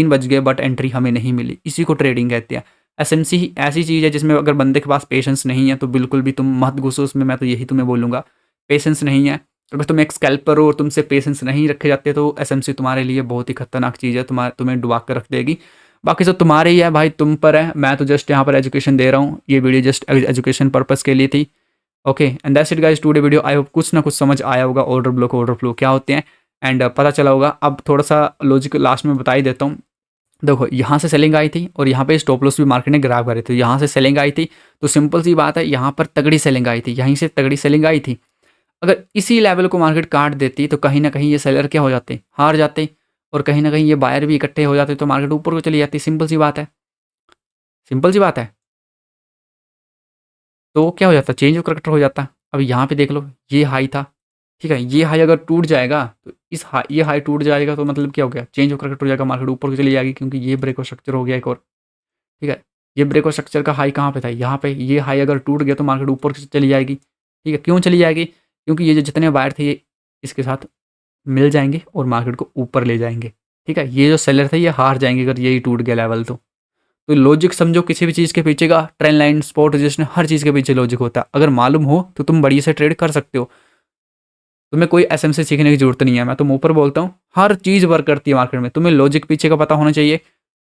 बज गए बट एंट्री हमें नहीं मिली, इसी को ट्रेडिंग कहते हैं। एसएमसी ही ऐसी चीज़ है जिसमें अगर बंदे के पास पेशेंस नहीं है तो बिल्कुल भी तुम मत घुसो उसमें, मैं तो यही तुम्हें बोलूँगा। पेशेंस नहीं है, अगर तुम एक स्कैल्पर हो और तुमसे पेशेंस नहीं रखे जाते तो एसएमसी तुम्हारे लिए बहुत ही खतरनाक चीज़ है, तुम्हें डुबा कर रख देगी। बाकी सब तुम्हारे ही है भाई, तुम पर है, मैं तो जस्ट यहाँ पर एजुकेशन दे रहा हूँ, ये वीडियो जस्ट एजुकेशन पर्पस के लिए थी। Okay, and that's it guys today video. I hope कुछ ना कुछ समझ आया होगा, ऑर्डर ब्लॉक, ऑर्डर फ्लो क्या होते हैं, एंड पता चला होगा। अब थोड़ा सा लॉजिक लास्ट में बता ही देता हूँ। देखो यहाँ से सेलिंग आई थी, और यहाँ पे स्टॉप लॉस भी मार्केट ने ग्रैब करे थे, यहाँ से सेलिंग आई थी, तो सिंपल सी बात है, यहाँ पर तगड़ी सेलिंग आई थी, यहीं से तगड़ी सेलिंग आई थी। अगर इसी लेवल को मार्केट काट देती तो कहीं ना कहीं ये सेलर क्या हो जाते, हार जाते, और कहीं ना कहीं ये बायर भी इकट्ठे हो जाते, तो मार्केट ऊपर को चली जाती। सिंपल सी बात है, सिंपल सी बात है। तो क्या हो जाता, चेंज ऑफ करैक्टर हो जाता। अब यहाँ पे देख लो, ये हाई था, ठीक है, ये हाई अगर टूट जाएगा तो ये हाई टूट जाएगा, तो मतलब क्या हो गया, चेंज ऑफ करैक्टर हो जाएगा, मार्केट ऊपर को चली जाएगी, क्योंकि ये ब्रेक ऑफ स्ट्रक्चर हो गया एक और। ठीक है, ये ब्रेक ऑफ स्ट्रक्चर का हाई कहाँ पे था, यहाँ पे, ये हाई अगर टूट गया तो मार्केट ऊपर को चली जाएगी। ठीक है, क्यों चली जाएगी, क्योंकि ये जो जितने बायर थे ये इसके साथ मिल जाएंगे और मार्केट को ऊपर ले जाएंगे। ठीक है, ये जो सेलर थे ये हार जाएंगे अगर यही टूट गया लेवल। तो लॉजिक समझो किसी भी चीज़ के पीछे का, ट्रेंड लाइन, स्पॉट रजिस्टर, हर चीज़ के पीछे लॉजिक होता है। अगर मालूम हो तो तुम बढ़िया से ट्रेड कर सकते हो, तुम्हें कोई एसएमसी सीखने की जरूरत नहीं है। मैं तुम ऊपर बोलता हूँ, हर चीज़ वर्क करती है मार्केट में, तुम्हें लॉजिक पीछे का पता होना चाहिए,